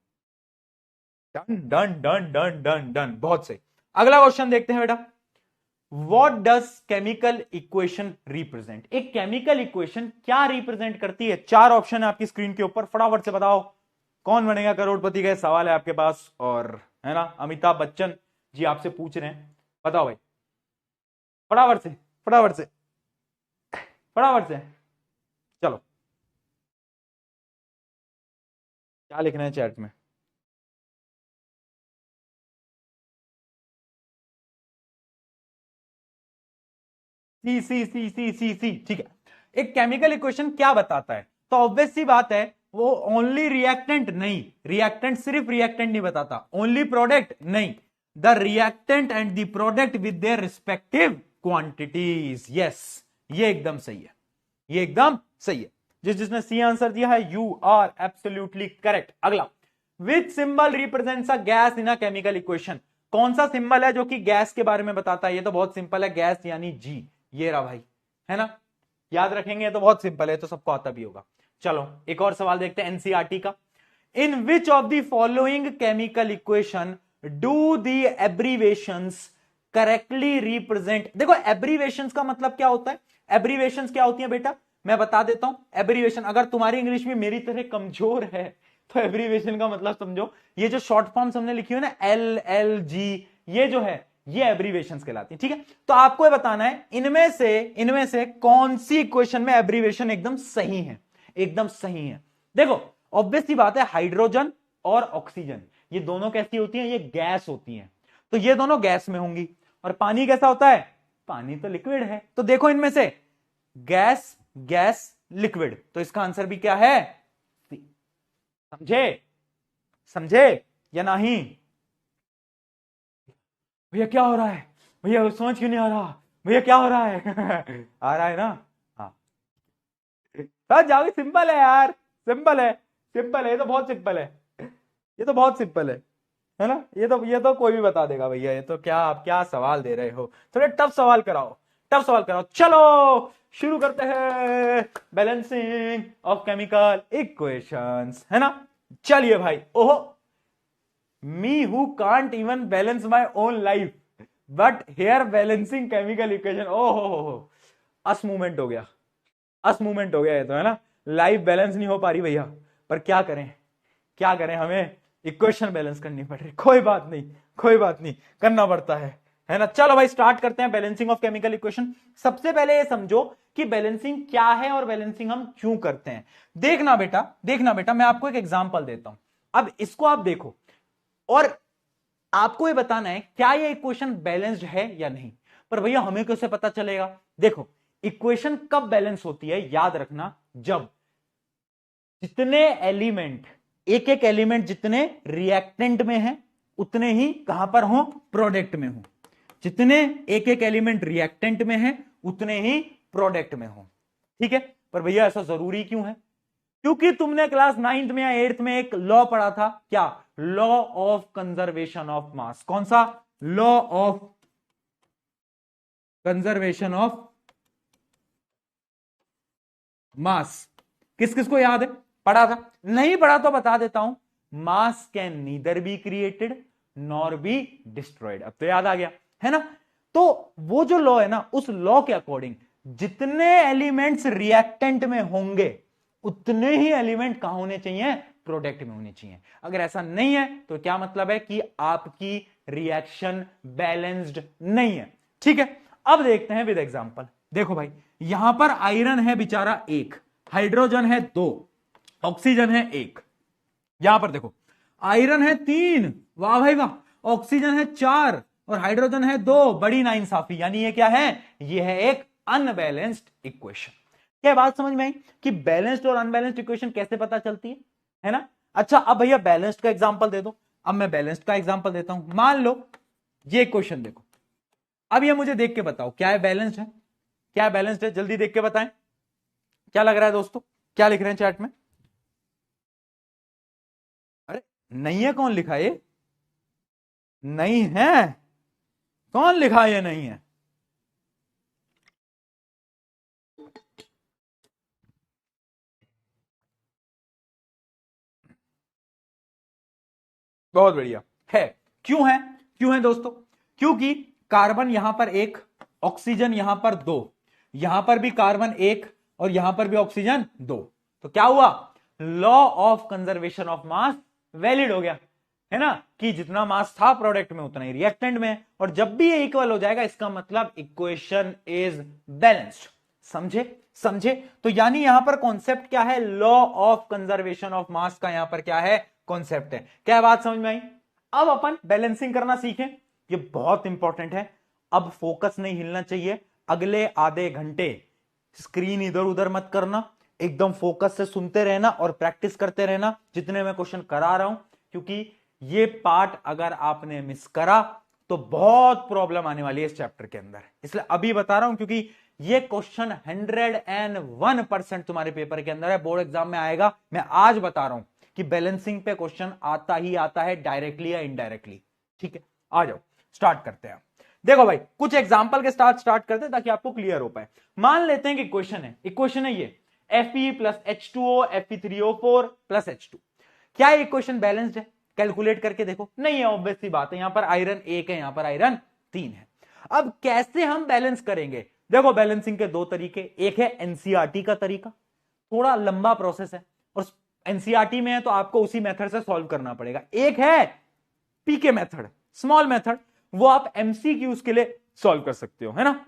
done done done done done done, बहुत सही। अगला क्वेश्चन देखते हैं बेटा, what does chemical equation represent. एक केमिकल इक्वेशन क्या रिप्रेजेंट करती है, 4 ऑप्शन है आपकी स्क्रीन के ऊपर, फटाफट से बताओ कौन बनेगा करोड़पति का सवाल है आपके पास, और है ना, अमिताभ बच्चन जी आपसे पूछ रहे हैं, बताओ भाई, फटाफट से फटाफट से फटाफट से, चलो, क्या लिखना है चैट में। सी सी सी सी सी सी, ठीक है। एक केमिकल इक्वेशन क्या बताता है, तो ऑब्वियस सी बात है, वो ओनली रिएक्टेंट नहीं, रिएक्टेंट सिर्फ रिएक्टेंट नहीं बताता, ओनली प्रोडक्ट नहीं, the reactant and the product with their respective quantities. Yes, ये एकदम सही है, ये एकदम सही है। जिसने सी आंसर दिया है, यू आर एब्सोल्युटली करेक्ट। अगला, which symbol represents a gas in a chemical equation. कौन सा सिंबल है जो कि गैस के बारे में बताता है, ये तो बहुत सिंपल है, गैस यानी जी, ये रहा भाई, है ना, याद रखेंगे, तो बहुत सिंपल है, तो सबको आता भी होगा। चलो एक और सवाल देखते हैं एनसीईआरटी का, in which of the following chemical equation do the abbreviations correctly represent. देखो एब्रीवेशंस का मतलब क्या होता है, एब्रीवेशंस क्या होती है बेटा, मैं बता देता हूं। एब्रीवेशन, अगर तुम्हारी इंग्लिश में मेरी तरह कमजोर है तो एब्रीवेशन का मतलब समझो, ये जो शॉर्ट फॉर्म्स हमने लिखी है ना LLG, ये जो है ये एब्रीवेशंस कहलाती है। ठीक है, तो आपको ये बताना है इनमें से कौन सी इक्वेशन में एब्रीवेशन एकदम सही है, एकदम सही है। देखो ऑब्वियस सी बात है, हाइड्रोजन और ऑक्सीजन ये दोनों कैसी होती हैं, ये गैस होती हैं, तो ये दोनों गैस में होंगी। और पानी कैसा होता है, पानी तो लिक्विड है। तो देखो इनमें से गैस गैस लिक्विड, तो इसका आंसर भी क्या है, समझे, समझे या नहीं? भैया क्या हो रहा है, भैया समझ क्यों नहीं आ रहा, भैया क्या हो रहा है आ रहा है ना, हाँ समझ जाओगे, सिंपल है यार, सिंपल है, सिंपल है, ये तो बहुत सिंपल है, ये तो बहुत सिंपल है ना, ये तो कोई भी बता देगा भैया, ये तो क्या आप क्या सवाल दे रहे हो, थोड़े टफ सवाल कराओ, टफ सवाल कराओ। चलो शुरू करते हैं बैलेंसिंग ऑफ केमिकल इक्वेशंस, है ना। चलिए भाई, ओहो, me who can't even balance my own life but here balancing chemical equation, ओहो अस मूवमेंट हो गया, अस मूवमेंट हो गया ये तो, है ना। लाइफ बैलेंस नहीं हो पा रही भैया, पर क्या करें, क्या करें, हमें इक्वेशन बैलेंस करनी पड़ रही, कोई बात नहीं, कोई बात नहीं, करना पड़ता है ना। चलो भाई स्टार्ट करते हैं बैलेंसिंग ऑफ केमिकल इक्वेशन। सबसे पहले ये समझो कि बैलेंसिंग क्या है और बैलेंसिंग हम क्यों करते हैं। देखना बेटा, देखना बेटा, मैं आपको एक एग्जांपल देता हूं, अब इसको आप देखो और आपको ये बताना है क्या ये इक्वेशन बैलेंस्ड है या नहीं। पर भैया हमें कैसे पता चलेगा, देखो इक्वेशन कब बैलेंस होती है, याद रखना, जब जितने एलिमेंट, एक एक एलिमेंट जितने रिएक्टेंट में है उतने ही कहां पर हो, प्रोडक्ट में हो, जितने एक एक एलिमेंट रिएक्टेंट में है उतने ही प्रोडक्ट में हो। ठीक है, पर भैया ऐसा जरूरी क्यों है, क्योंकि तुमने क्लास 9th में या 8th में एक लॉ पढ़ा था, क्या, law of conservation of mass. कौन सा, law of conservation of mass. किस किस को याद है, पढ़ा था, नहीं पढ़ा तो बता देता हूं, मास can neither be created nor be destroyed. अब तो याद आ गया, है ना। तो वो जो लॉ है ना, उस लॉ के अकॉर्डिंग जितने एलिमेंट्स रिएक्टेंट में होंगे उतने ही एलिमेंट कहां होने चाहिए, प्रोडक्ट में होने चाहिए। अगर ऐसा नहीं है तो क्या मतलब है कि आपकी रिएक्शन बैलेंस्ड नहीं है। ठीक है, अब देखते हैं विद एग्जांपल। देखो भाई, यहां पर आयरन है बेचारा 1, हाइड्रोजन है 2, ऑक्सीजन है 1। यहां पर देखो आयरन है 3, वाह भाई वाह, ऑक्सीजन है 4 और हाइड्रोजन है 2, बड़ी नाइंसाफी, यानी ये क्या है, ये है एक अनबैलेंस्ड इक्वेशन। क्या बात समझ में आई कि बैलेंस्ड और अनबैलेंस्ड इक्वेशन कैसे पता चलती है ना। अच्छा अब भैया बैलेंस्ड का एग्जांपल दे दो। अब मैं बैलेंस्ड का एग्जांपल देता हूं, मान लो ये क्वेश्चन देखो, अब ये मुझे देख के बताओ क्या है बैलेंस्ड है, क्या है बैलेंस्ड है, जल्दी देख के बताएं क्या लग रहा है दोस्तों, क्या लिख रहे हैं चैट में। अरे नहीं है, कौन लिखा ये, नहीं है, कौन लिखा ये नहीं है, बहुत बढ़िया है। क्यों है, क्यों है दोस्तों, क्योंकि कार्बन यहां पर 1, ऑक्सीजन यहां पर 2, यहां पर भी कार्बन 1 और यहां पर भी ऑक्सीजन 2, तो क्या हुआ, law of conservation of mass valid हो गया, है ना, कि जितना मास था प्रोडक्ट में उतना ही रिएक्टेंट में, और जब भी ये इक्वल हो जाएगा इसका मतलब इक्वेशन इज बैलेंस्ड। समझे, समझे। तो यानी यहां पर कॉन्सेप्ट क्या है, law of conservation of mass का यहां पर क्या है, कॉन्सेप्ट है। क्या बात समझ में आई। अब अपन बैलेंसिंग करना सीखें, ये बहुत इंपॉर्टेंट है। अब फोकस नहीं हिलना चाहिए, अगले आधे घंटे स्क्रीन इधर उधर मत करना, एकदम फोकस से सुनते रहना और प्रैक्टिस करते रहना जितने मैं क्वेश्चन करा रहा हूं, क्योंकि ये पार्ट अगर आपने मिस करा तो बहुत प्रॉब्लम आने वाली है इस चैप्टर के अंदर। इसलिए अभी बता रहा हूं क्योंकि ये क्वेश्चन 101% तुम्हारे पेपर के अंदर है, बोर्ड एग्जाम में आएगा। मैं आज बता रहा हूं कि बैलेंसिंग पे क्वेश्चन आता ही आता है, डायरेक्टली या इनडायरेक्टली। ठीक है, आ जाओ स्टार्ट करते हैं। देखो भाई कुछ एग्जांपल के साथ स्टार्ट करते हैं ताकि आपको क्लियर हो पाए। मान लेते हैं कि इक्वेशन है ये Fe plus H2O Fe3O4 plus H2। क्या ये इक्वेशन बैलेंस्ड है, कैलकुलेट करके देखो, नहीं है, ऑब्वियस सी बात है, यहां पर आयरन 1 है, यहां पर आयरन 3 है। अब कैसे हम बैलेंस करेंगे, देखो बैलेंसिंग के दो तरीके, एक है एनसीईआरटी का तरीका, थोड़ा लंबा प्रोसेस है, और एनसीईआरटी में है तो आपको उसी मेथड से सॉल्व करना पड़ेगा। एक है पीके मेथड, स्मॉल मेथड, वो आप एमसीक्यूज के लिए सॉल्व कर सकते हो, है ना।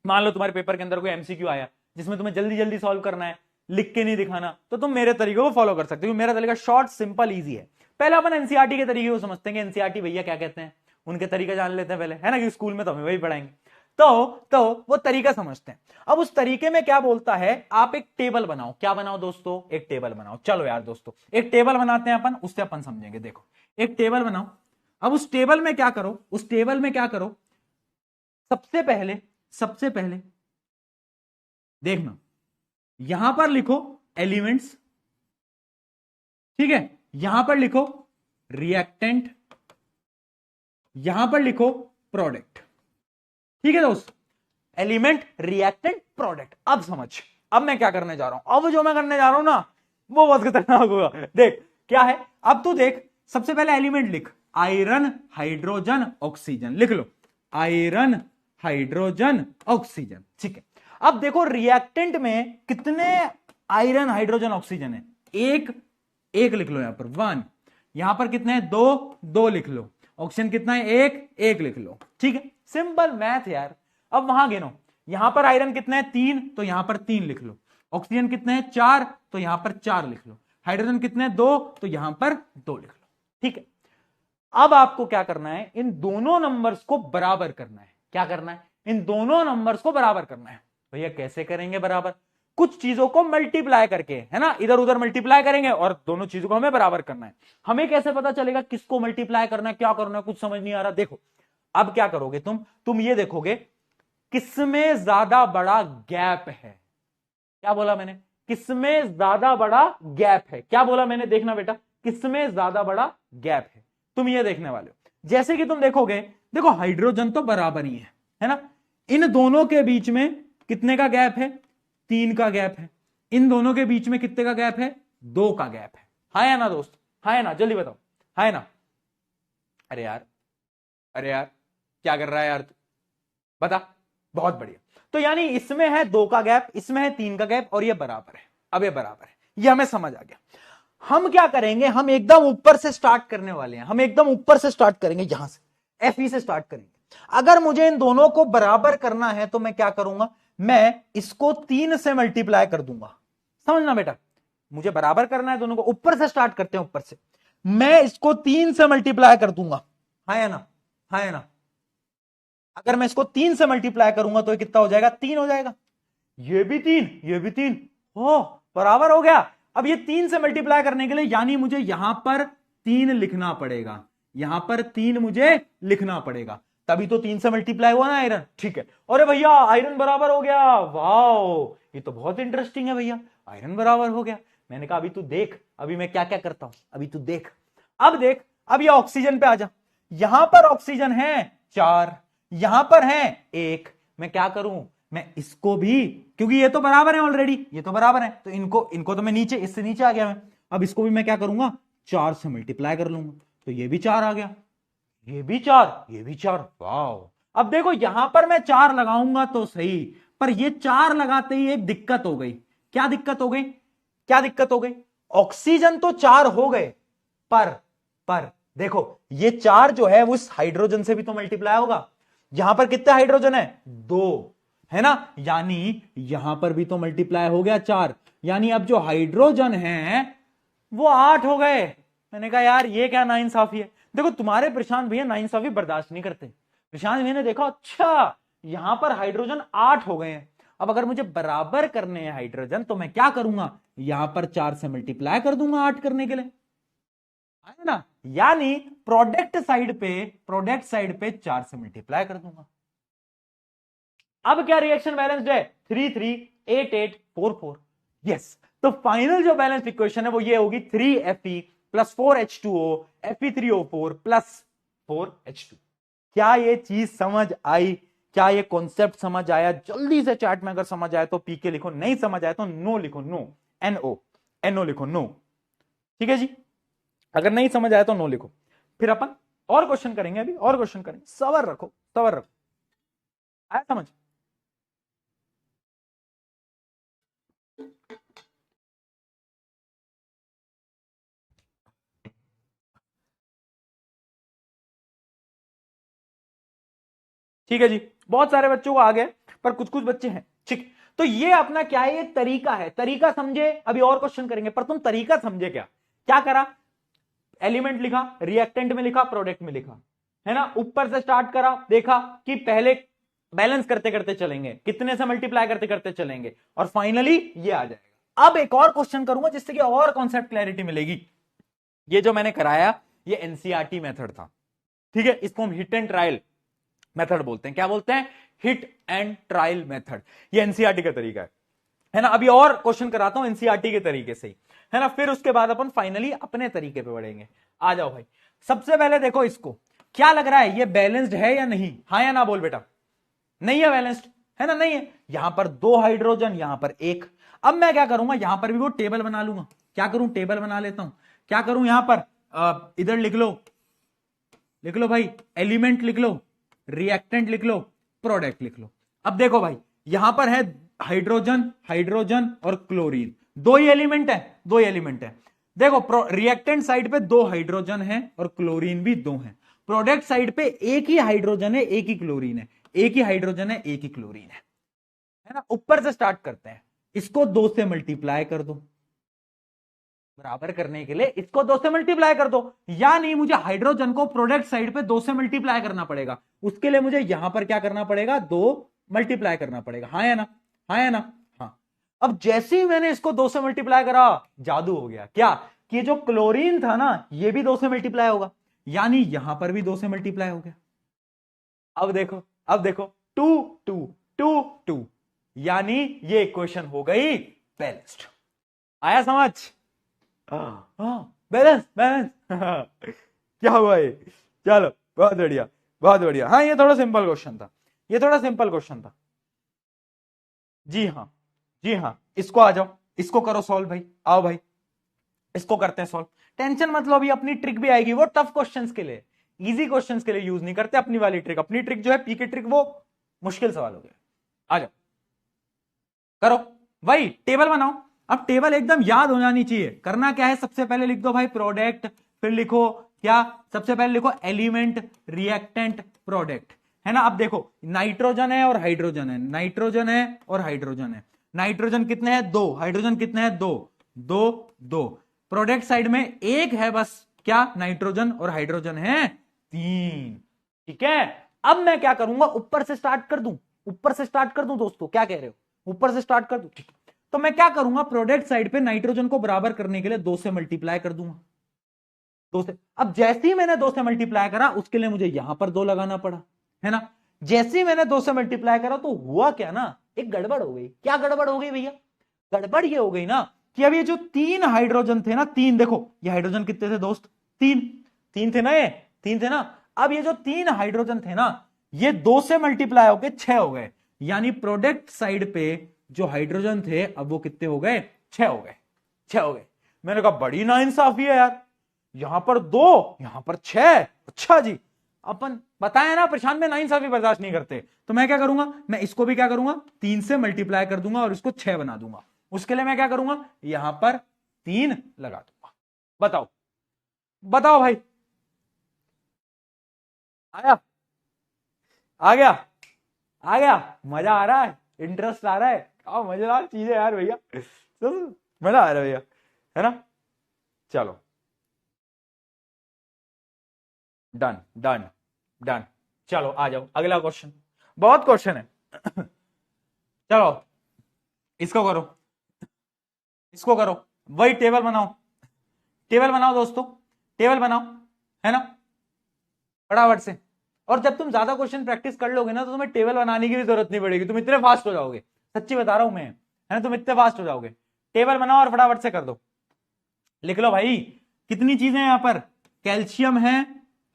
मान लो तुम्हारे पेपर के अंदर कोई एमसीक्यू आया जिसमें तुम्हें जल्दी जल्दी सॉल्व करना है, लिख के नहीं दिखाना, तो तुम मेरे तरीके को फॉलो कर सकते हो। मेरा तरीका शॉर्ट, सिंपल, इजी है। पहले अपन एनसीईआरटी के तरीके को समझते हैं कि एनसीईआरटी भैया क्या कहते हैं, उनके तरीका जान लेते हैं पहले, है ना, कि स्कूल में तो हमें वही पढ़ाएंगे। तो वो तरीका समझते हैं। अब उस तरीके में क्या बोलता है, आप एक टेबल बनाओ। क्या बनाओ दोस्तों, एक टेबल बनाओ। चलो यार दोस्तों एक टेबल बनाते हैं अपन, उससे अपन समझेंगे। देखो एक टेबल बनाओ। अब उस टेबल में क्या करो, उस टेबल में क्या करो, सबसे पहले देखना, यहां पर लिखो एलिमेंट्स, ठीक है, यहां पर लिखो रिएक्टेंट, यहां पर लिखो प्रोडक्ट, ठीक है दोस्त, एलिमेंट, रिएक्टेंट, प्रोडक्ट। अब समझ, अब मैं क्या करने जा रहा हूं, अब जो मैं करने जा रहा हूं ना वो बहुत खतरनाक होगा। देख क्या है, अब तू देख, सबसे पहले एलिमेंट लिख, आयरन, हाइड्रोजन, ऑक्सीजन, लिख लो, आयरन, हाइड्रोजन, ऑक्सीजन, ठीक है। अब देखो रिएक्टेंट में कितने आयरन, हाइड्रोजन, ऑक्सीजन है, एक लिख लो यहां पर 1, यहां पर कितने हैं 2 लिख लो, ऑक्सीजन कितना है 1 लिख लो, ठीक है, सिंपल मैथ यार। अब वहां गिनो, यहां पर आयरन कितने हैं 3, तो यहां पर 3 लिख लो, ऑक्सीजन कितने हैं 4, तो यहां पर 4 लिख लो, हाइड्रोजन कितने हैं 2, तो यहां पर 2 लिख लो, ठीक है। अब आपको क्या करना है, इन दोनों नंबर्स को बराबर करना है। क्या करना है, इन दोनों नंबर्स को बराबर करना है। भैया कैसे करेंगे बराबर, कुछ चीजों को मल्टीप्लाई करके, है ना, इधर उधर मल्टीप्लाई करेंगे और दोनों चीजों को हमें बराबर करना है। हमें कैसे पता चलेगा किसको मल्टीप्लाई करना है, क्या करना है, कुछ समझ नहीं आ रहा। देखो अब क्या करोगे तुम ये देखोगे किसमें ज्यादा बड़ा गैप है। क्या बोला मैंने, किसमें ज्यादा बड़ा गैप है, क्या बोला मैंने, देखना बेटा, किसमें ज्यादा बड़ा गैप है, तुम ये देखने वाले हो। जैसे कि तुम देखोगे, देखो हाइड्रोजन तो बराबर ही है ना, इन दोनों के बीच में कितने का गैप है, 3 का गैप है, इन दोनों के बीच में कितने का गैप है, 2 का गैप है। हाँ या ना दोस्त, हाँ या ना, जल्दी बताओ, हाँ या ना। अरे यार, अरे यार क्या कर रहा है यार तू, बता। बहुत बढ़िया, तो यानी इसमें है 2 का गैप, इसमें है 3 का गैप, और ये बराबर है। अब ये बराबर है, ये हमें समझ आ गया। हम क्या करेंगे, हम एकदम ऊपर से स्टार्ट करने वाले हैं, हम एकदम ऊपर से स्टार्ट करेंगे, यहां से एफ से स्टार्ट करेंगे। अगर मुझे इन दोनों को बराबर करना है तो मैं क्या करूंगा, मैं इसको 3 से मल्टीप्लाई कर दूंगा। समझना बेटा, मुझे बराबर करना है दोनों को, ऊपर से स्टार्ट करते हैं, ऊपर से मैं इसको 3 से मल्टीप्लाई कर दूंगा। हाँ या ना, हाँ या ना। अगर मैं इसको 3 से मल्टीप्लाई करूंगा तो ये कितना हो जाएगा, 3 हो जाएगा, ये भी 3, ये भी 3, हो बराबर हो गया। अब ये 3 से मल्टीप्लाई करने के लिए यानी मुझे यहां पर 3 लिखना पड़ेगा, यहां पर 3 मुझे लिखना पड़ेगा, तभी तो 3 से मल्टीप्लाई हुआ ना आयरन, ठीक है। अरे भैया आयरन बराबर हो गया, वाह ये तो बहुत इंटरेस्टिंग है भैया, आयरन बराबर हो गया। मैंने कहा अभी तू देख, अभी मैं क्या क्या करता हूं, अभी तू देख। अब देख, अब ये ऑक्सीजन पे आ जा, यहां पर ऑक्सीजन है 4, यहां पर है 1, मैं क्या करूं, मैं इसको भी, क्योंकि ये तो बराबर है ऑलरेडी, ये तो बराबर है, तो इनको तो मैं नीचे, इससे नीचे आ गया मैं, अब इसको भी मैं क्या करूंगा 4 से मल्टीप्लाई कर लूंगा, तो ये भी 4 आ गया, ये भी 4, ये भी 4, वाह। अब देखो यहां पर मैं 4 लगाऊंगा तो सही, पर ये 4 लगाते ही एक दिक्कत हो गई। क्या दिक्कत हो गई, क्या दिक्कत हो गई, ऑक्सीजन तो 4 हो गए, पर देखो ये 4 जो है वो इस हाइड्रोजन से भी तो मल्टीप्लाई होगा। यहां पर कितने हाइड्रोजन है, 2, है ना, यानी यहां पर भी तो मल्टीप्लाई हो गया 4, यानी अब जो हाइड्रोजन है वो 8 हो गए। मैंने कहा यार ये क्या नाइंसाफी है। देखो तुम्हारे प्रशांत भैया नाइंसाफी बर्दाश्त नहीं करते। प्रशांत भैया ने देखा, अच्छा यहां पर हाइड्रोजन 8 हो गए हैं, अब अगर मुझे बराबर करने हैं हाइड्रोजन तो मैं क्या करूंगा, यहां पर 4 से मल्टीप्लाई कर दूंगा 8 करने के लिए, है ना, यानी प्रोडक्ट साइड पे 4 से मल्टीप्लाई कर दूंगा। अब क्या रिएक्शन बैलेंस्ड है, 338844, यस। तो फाइनल जो बैलेंस इक्वेशन है वो ये होगी 3Fe plus 4H2O Fe3O4 plus 4H2। क्या ये चीज समझ आई, क्या ये कॉन्सेप्ट समझ आया, जल्दी से चैट में अगर समझ आया तो पीके लिखो, नहीं समझ आया तो नो लिखो, नो, NO लिखो, नो, ठीक है जी। अगर नहीं समझ आया तो नो लिखो, फिर अपन और क्वेश्चन करेंगे, अभी और क्वेश्चन करेंगे, सबर रखो, सबर रखो, आया समझ। ठीक है जी, बहुत सारे बच्चों को आ गए पर कुछ कुछ बच्चे हैं। ठीक, तो ये अपना क्या है, ये तरीका है, तरीका समझे, अभी और क्वेश्चन करेंगे पर तुम तरीका समझे क्या क्या करा, एलिमेंट लिखा, रिएक्टेंट में लिखा, प्रोडक्ट में लिखा, है ना, ऊपर से स्टार्ट करा, देखा कि पहले बैलेंस करते करते चलेंगे, कितने से मल्टीप्लाई करते करते चलेंगे और फाइनली ये आ जाएगा। अब एक और क्वेश्चन करूंगा जिससे कि और कॉन्सेप्ट क्लैरिटी मिलेगी। ये जो मैंने कराया ये एनसीईआरटी मेथड था, ठीक है, इसको हम हिट एंड ट्रायल मेथड बोलते हैं। क्या बोलते हैं? Hit and trial method. ये एनसीईआरटी का तरीका है ना। अभी और क्वेश्चन कराता हूं एनसीईआरटी के तरीके से ही, है ना, फिर उसके बाद अपन फाइनली अपने तरीके पे बढ़ेंगे। आ जाओ भाई, सबसे पहले देखो इसको, क्या लग रहा है ये बैलेंस्ड है या नहीं, हाँ या ना बोल बेटा। नहीं है बैलेंस्ड, है ना, नहीं है। यहां पर 2 हाइड्रोजन, यहां पर 1। अब मैं क्या करूंगा, यहां पर भी वो टेबल बना लूंगा। क्या करूं, टेबल बना लेता हूं। क्या करूं, यहां पर इधर लिख लो भाई, एलिमेंट लिख लो, रिएक्टेंट लिख लो, प्रोडक्ट लिख लो। अब देखो भाई, यहां पर है हाइड्रोजन, हाइड्रोजन और क्लोरीन, 2 ही एलिमेंट है। देखो रिएक्टेंट साइड पे 2 हाइड्रोजन है और क्लोरीन भी 2 है। प्रोडक्ट साइड पे एक ही हाइड्रोजन है, एक ही क्लोरीन है, एक ही हाइड्रोजन है, एक ही क्लोरीन है ना। ऊपर से स्टार्ट करते हैं, इसको 2 से मल्टीप्लाई कर दो, बराबर करने के लिए इसको 2 से मल्टीप्लाई कर दो, यानी मुझे हाइड्रोजन को प्रोडक्ट साइड पे 2 से मल्टीप्लाई करना पड़ेगा। उसके लिए मुझे यहां पर क्या करना पड़ेगा, 2 मल्टीप्लाई करना पड़ेगा, हाँ या ना, हाँ या ना, हाँ। अब जैसे ही मैंने इसको 2 से मल्टीप्लाई करा, जादू हो गया। क्या कि जो क्लोरीन था ना, ये भी 2 से मल्टीप्लाई होगा, यानी यहां पर भी 2 से मल्टीप्लाई हो गया। अब देखो 2 2 2 2, यानी ये इक्वेशन हो गई बैलेंस्ड। आया समझ? बैलेंस बैलेंस क्या हुआ ये, चलो बहुत बढ़िया बहुत बढ़िया। हाँ ये थोड़ा सिंपल क्वेश्चन था, जी हाँ, इसको आ जाओ, इसको करो सॉल्व भाई, आओ भाई इसको करते हैं सॉल्व। टेंशन मत लो, अभी अपनी ट्रिक भी आएगी, वो टफ क्वेश्चंस के लिए, इजी क्वेश्चंस के लिए यूज नहीं करते अपनी वाली ट्रिक। अपनी ट्रिक जो है पीके ट्रिक, वो मुश्किल सवाल हो गया। आ जाओ करो भाई, टेबल बनाओ। अब टेबल एकदम याद हो जानी चाहिए। करना क्या है, सबसे पहले लिख दो भाई प्रोडक्ट, फिर लिखो क्या, सबसे पहले लिखो एलिमेंट, रिएक्टेंट, प्रोडक्ट, है ना। अब देखो नाइट्रोजन है और हाइड्रोजन है, नाइट्रोजन है और हाइड्रोजन है। नाइट्रोजन कितने हैं, 2, हाइड्रोजन कितने हैं, 2 2 2। प्रोडक्ट साइड में एक है बस, क्या, नाइट्रोजन और हाइड्रोजन है 3, ठीक है। अब मैं क्या करूंगा, ऊपर से स्टार्ट कर दूं दोस्तों, क्या कह रहे हो, ऊपर से स्टार्ट कर दूं, ठीक। तो मैं क्या करूंगा, प्रोडक्ट साइड पे नाइट्रोजन को बराबर करने के लिए 2 से मल्टीप्लाई कर दूंगा, 2 से। अब जैसे ही मैंने 2 से मल्टीप्लाई करा, उसके लिए मुझे यहां पर 2 लगाना पड़ा, है ना। जैसे ही मैंने 2 से मल्टीप्लाई करा तो हुआ क्या ना, एक गड़बड़ हो गई। क्या गड़बड़ हो गई भैया, गड़बड़ ये हो गई ना कि अब ये जो 3 हाइड्रोजन थे ना, 3, देखो ये हाइड्रोजन कितने थे दोस्त, 3 थे ना, ये 3 थे ना। अब ये जो 3 हाइड्रोजन थे ना, ये 2 से मल्टीप्लाई होके 6 हो गए, यानी प्रोडक्ट साइड पे जो हाइड्रोजन थे अब वो कितने हो गए, 6 हो गए। मैंने कहा बड़ी नाइंसाफी है यार, यहां पर 2, यहां पर 6। अच्छा जी, अपन बताया ना प्रशांत में नाइंसाफी बर्दाश्त नहीं करते। तो मैं क्या करूंगा, मैं इसको भी क्या करूंगा, 3 से मल्टीप्लाई कर दूंगा और इसको 6 बना दूंगा। उसके लिए मैं क्या करूंगा, यहां पर 3 लगा दूंगा। बताओ भाई, आ गया, मजा आ रहा है, इंटरेस्ट आ रहा है, क्या मजेदार चीज है यार भैया, मजा आ रहा है भैया, है ना। चलो डन, चलो आ जाओ अगला क्वेश्चन, बहुत क्वेश्चन है चलो इसको करो, वही टेबल बनाओ दोस्तों, टेबल बनाओ, है ना, फटाफट से। और जब तुम ज्यादा क्वेश्चन प्रैक्टिस कर लोगे ना, तो तुम्हें टेबल बनाने की भी जरूरत नहीं पड़ेगी, तुम इतने फास्ट हो जाओगे, सच्ची बता रहा हूं मैं, है ना, तुम इतने फास्ट हो जाओगे। टेबल बनाओ और फटाफट से कर दो। लिख लो भाई, कितनी चीजें यहां पर, कैल्शियम है,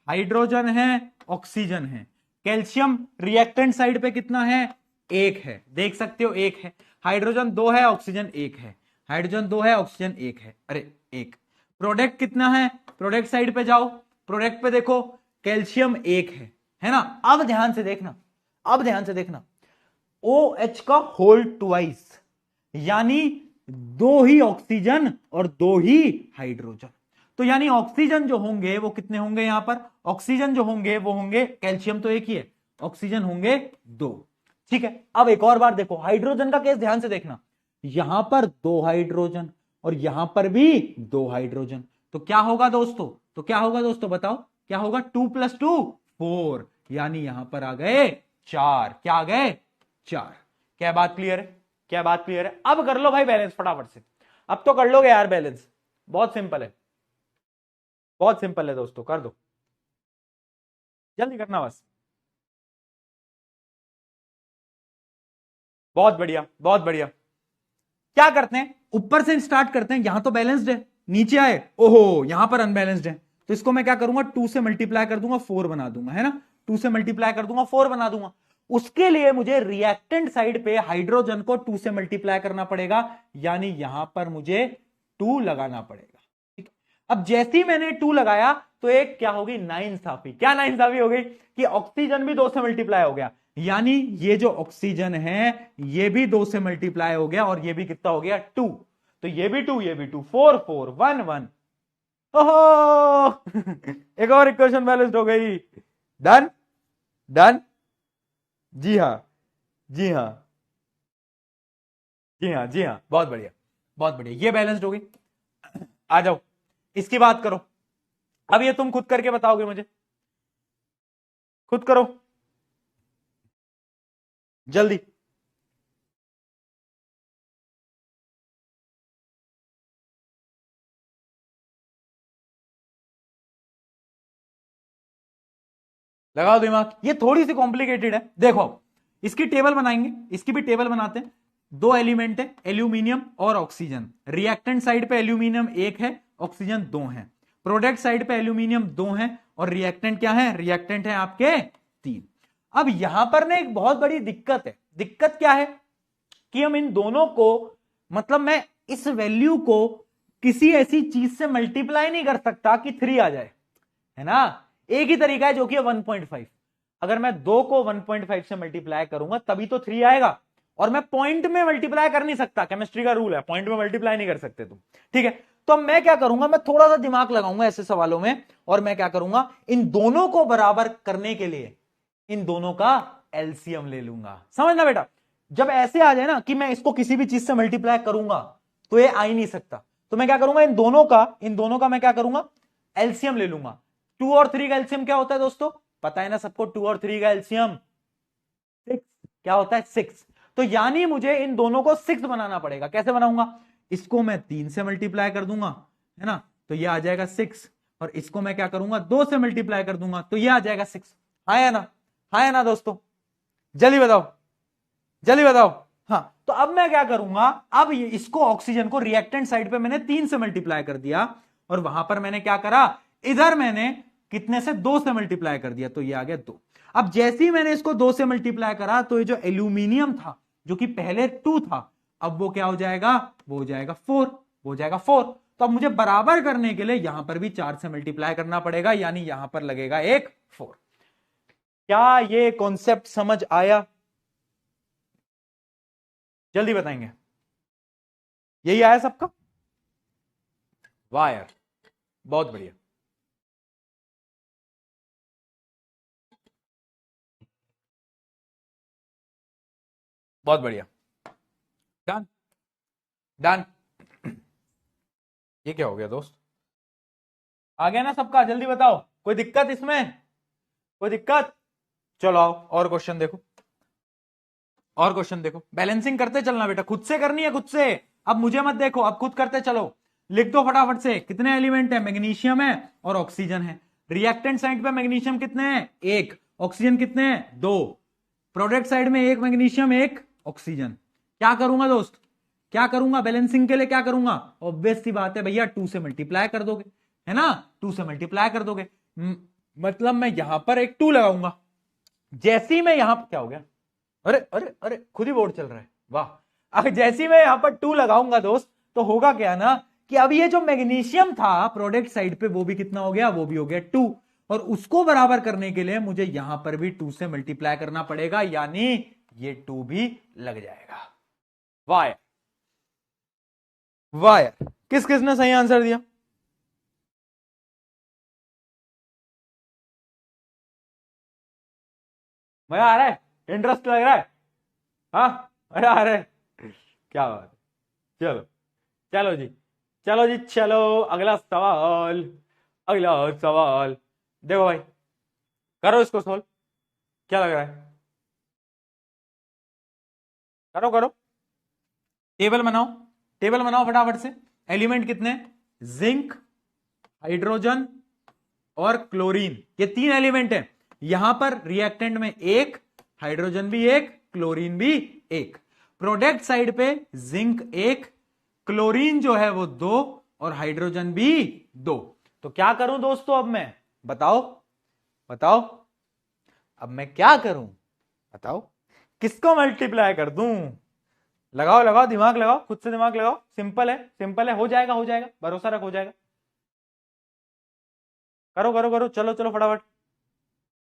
हाइड्रोजन है, ऑक्सीजन है। कैल्शियम रिएक्टेंट साइड पे कितना है, 1 है, देख सकते हो 1 है। हाइड्रोजन 2 है, ऑक्सीजन 1 है, हाइड्रोजन 2 है, ऑक्सीजन 1 है, अरे 1। प्रोडक्ट कितना है, प्रोडक्ट साइड पे जाओ, प्रोडक्ट पे देखो कैल्शियम 1 है ना। अब ध्यान से देखना, OH का होल ट्वाइस, यानी 2 ही ऑक्सीजन और 2 ही हाइड्रोजन। तो यानी ऑक्सीजन जो होंगे वो कितने होंगे, यहां पर ऑक्सीजन जो होंगे वो होंगे, कैल्शियम तो 1 ही है, ऑक्सीजन होंगे 2। ठीक है, अब एक और बार देखो, हाइड्रोजन का केस ध्यान से देखना, यहां पर 2 हाइड्रोजन और यहां पर भी 2 हाइड्रोजन, तो क्या होगा दोस्तों, तो क्या होगा दोस्तों, बताओ क्या होगा, 2 + 2 4, यानी यहां पर आ गए 4। क्या आ गए, 4। क्या बात क्लियर है, क्या बात क्लियर है। अब कर लो भाई बैलेंस फटाफट से, अब तो कर लोगे यार बैलेंस, बहुत सिंपल है, बहुत सिंपल है दोस्तों, कर दो, जल्दी करना बस। बहुत बढ़िया, बहुत बढ़िया। क्या करते हैं, ऊपर से स्टार्ट करते हैं, यहां तो बैलेंस्ड है, नीचे आए, ओहो यहां पर अनबैलेंस्ड है, तो इसको मैं क्या करूंगा, 2 से मल्टीप्लाई कर दूंगा, 4 बना दूंगा, है ना, 2 से मल्टीप्लाई कर दूंगा, 4 बना दूंगा। उसके लिए मुझे रिएक्टेंट साइड पे हाइड्रोजन को 2 से मल्टीप्लाई करना पड़ेगा, यानी यहां पर मुझे 2 लगाना पड़ेगा। ठीक है? अब जैसे ही मैंने 2 लगाया तो एक क्या होगी, नाइंसाफी। क्या नाइंसाफी हो गई कि ऑक्सीजन भी 2 से मल्टीप्लाई हो गया, यानी ये जो ऑक्सीजन है ये भी 2 से मल्टीप्लाई हो गया, और ये भी कितना हो गया, 2। तो ये भी 2, ये भी 2, 4 4 1 1। ओहो एक और इक्वेशन बैलेंस्ड हो गई। डन, डन, जी हाँ, जी हाँ, जी हाँ, जी हाँ, बहुत बढ़िया, बहुत बढ़िया, ये बैलेंस्ड हो गई। आ जाओ, इसकी बात करो। अब ये तुम खुद करके बताओगे मुझे, खुद करो जल्दी। लगाओ दिमाग, ये थोड़ी सी कॉम्प्लिकेटेड है। देखो इसकी टेबल बनाएंगे, इसकी भी टेबल बनाते हैं। 2 एलिमेंट है, एल्यूमिनियम और ऑक्सीजन। रिएक्टेंट साइड पे एल्यूमिनियम 1 है, ऑक्सीजन 2 है। प्रोडक्ट साइड पे एल्यूमिनियम 2 है, और रिएक्टेंट क्या है, रिएक्टेंट है आपके 3। अब यहां पर ना एक बहुत बड़ी दिक्कत है। दिक्कत क्या है कि हम इन दोनों को, मतलब मैं इस वैल्यू को किसी ऐसी चीज से मल्टीप्लाई नहीं कर सकता कि 3 आ जाए, है ना। एक ही तरीका है जो कि है 1.5। अगर मैं 2 को 1.5 से मल्टीप्लाई करूंगा तभी तो 3 आएगा, और मैं पॉइंट में मल्टीप्लाई कर नहीं सकता, केमिस्ट्री का रूल है, पॉइंट में मल्टीप्लाई नहीं कर सकते तुम। ठीक है, तो अब मैं क्या करूंगा, मैं थोड़ा सा दिमाग लगाऊंगा ऐसे सवालों में, और मैं क्या करूंगा, इन दोनों को बराबर करने के लिए इन दोनों का एलसीएम ले लूंगा। समझना बेटा, जब ऐसे आ जाए ना कि मैं इसको किसी भी चीज से मल्टीप्लाई करूंगा तो ये आ ही नहीं सकता, तो मैं क्या करूंगा, इन दोनों का मैं क्या करूंगा, एलसीएम ले लूंगा। 2 और 3 का एलसीएम क्या होता है दोस्तों, पता है ना सबको, 2 और 3 का एलसीएम 6। क्या होता है, 6। तो यानी मुझे इन दोनों को 6 बनाना पड़ेगा। कैसे बनाऊंगा, इसको मैं 3 से मल्टीप्लाई कर दूंगा, है ना, तो ये आ जाएगा 6, और इसको मैं क्या करूंगा, 2 से मल्टीप्लाई कर दूंगा, तो ये आ जाएगा 6। हाँ या ना, हाँ या ना दोस्तों, जल्दी बताओ, जल्दी बताओ। हाँ, तो अब मैं क्या करूंगा, अब इसको ऑक्सीजन को रिएक्टेंट साइड पे मैंने 3 से मल्टीप्लाई कर दिया, और वहां पर मैंने क्या करा, इधर मैंने कितने से, 2 से मल्टीप्लाई कर दिया, तो ये आ गया 2। अब जैसे ही मैंने इसको 2 से मल्टीप्लाई करा तो ये जो एल्यूमिनियम था जो कि पहले 2 था, अब वो क्या हो जाएगा, वो हो जाएगा 4, वो हो जाएगा 4। तो अब मुझे बराबर करने के लिए यहां पर भी 4 से मल्टीप्लाई करना पड़ेगा, यानी यहां पर लगेगा एक 4। क्या ये कॉन्सेप्ट समझ आया, जल्दी बताएंगे, यही आया सबका, वाह यार, बहुत बढ़िया। बहुत बढ़िया, डन, डन। ये क्या हो गया दोस्त, आ गया ना सबका, जल्दी बताओ, कोई दिक्कत इसमें, कोई दिक्कत। चलो आओ, और क्वेश्चन देखो, और क्वेश्चन देखो। बैलेंसिंग करते चलना बेटा, खुद से करनी है, खुद से। अब मुझे मत देखो, अब खुद करते चलो। लिख दो फटाफट से, कितने एलिमेंट है, मैग्नीशियम है और ऑक्सीजन है। रिएक्टेंट साइड पे मैग्नीशियम कितने हैं, 1। ऑक्सीजन कितने हैं, 2। प्रोडक्ट साइड में 1 मैग्नीशियम 1 ऑक्सीजन। क्या करूंगा दोस्त, क्या करूंगा, बैलेंसिंग के लिए क्या करूंगा, ऑब्वियस सी बात है भैया, 2 से मल्टीप्लाई कर दोगे, है ना, 2 से मल्टीप्लाई कर दोगे। मतलब मैं यहां पर एक 2 लगाऊंगा, जैसे ही मैं यहां पर, क्या हो गया, अरे अरे अरे, खुद ही बोर्ड चल रहा है, वाह। अगर जैसे ही मैं यहां पर 2 लगाऊंगा दोस्त, तो होगा क्या ना कि अब ये जो मैग्नीशियम था प्रोडक्ट साइड पे वो भी कितना हो गया, वो भी हो गया 2, और उसको बराबर करने के लिए मुझे यहां पर भी 2 से मल्टीप्लाई करना पड़ेगा, यानी ये 2 भी लग जाएगा। वाह यार, वाह यार, किस किसने सही आंसर दिया, मजा आ रहा है, इंटरेस्ट लग रहा है, हाँ मजा आ रहा है, क्या बात है। चलो चलो जी, चलो जी, चलो अगला सवाल, अगला सवाल। देखो भाई, करो इसको सोल्व, क्या लग रहा है, करो करो, टेबल बनाओ, टेबल बनाओ फटाफट से। एलिमेंट कितने, जिंक, हाइड्रोजन और क्लोरीन, ये तीन एलिमेंट है। यहां पर रिएक्टेंट में एक, हाइड्रोजन भी एक, क्लोरीन भी एक। प्रोडक्ट साइड पे जिंक एक, क्लोरीन जो है वो दो, और हाइड्रोजन भी दो। तो क्या करूं दोस्तों, अब मैं बताओ, बताओ अब मैं क्या करूं, बताओ किसको मल्टीप्लाई कर दूं। लगाओ लगाओ दिमाग लगाओ, खुद से दिमाग लगाओ, सिंपल है, सिंपल है, हो जाएगा हो जाएगा, भरोसा रख, हो जाएगा। करो करो करो, चलो चलो फटाफट,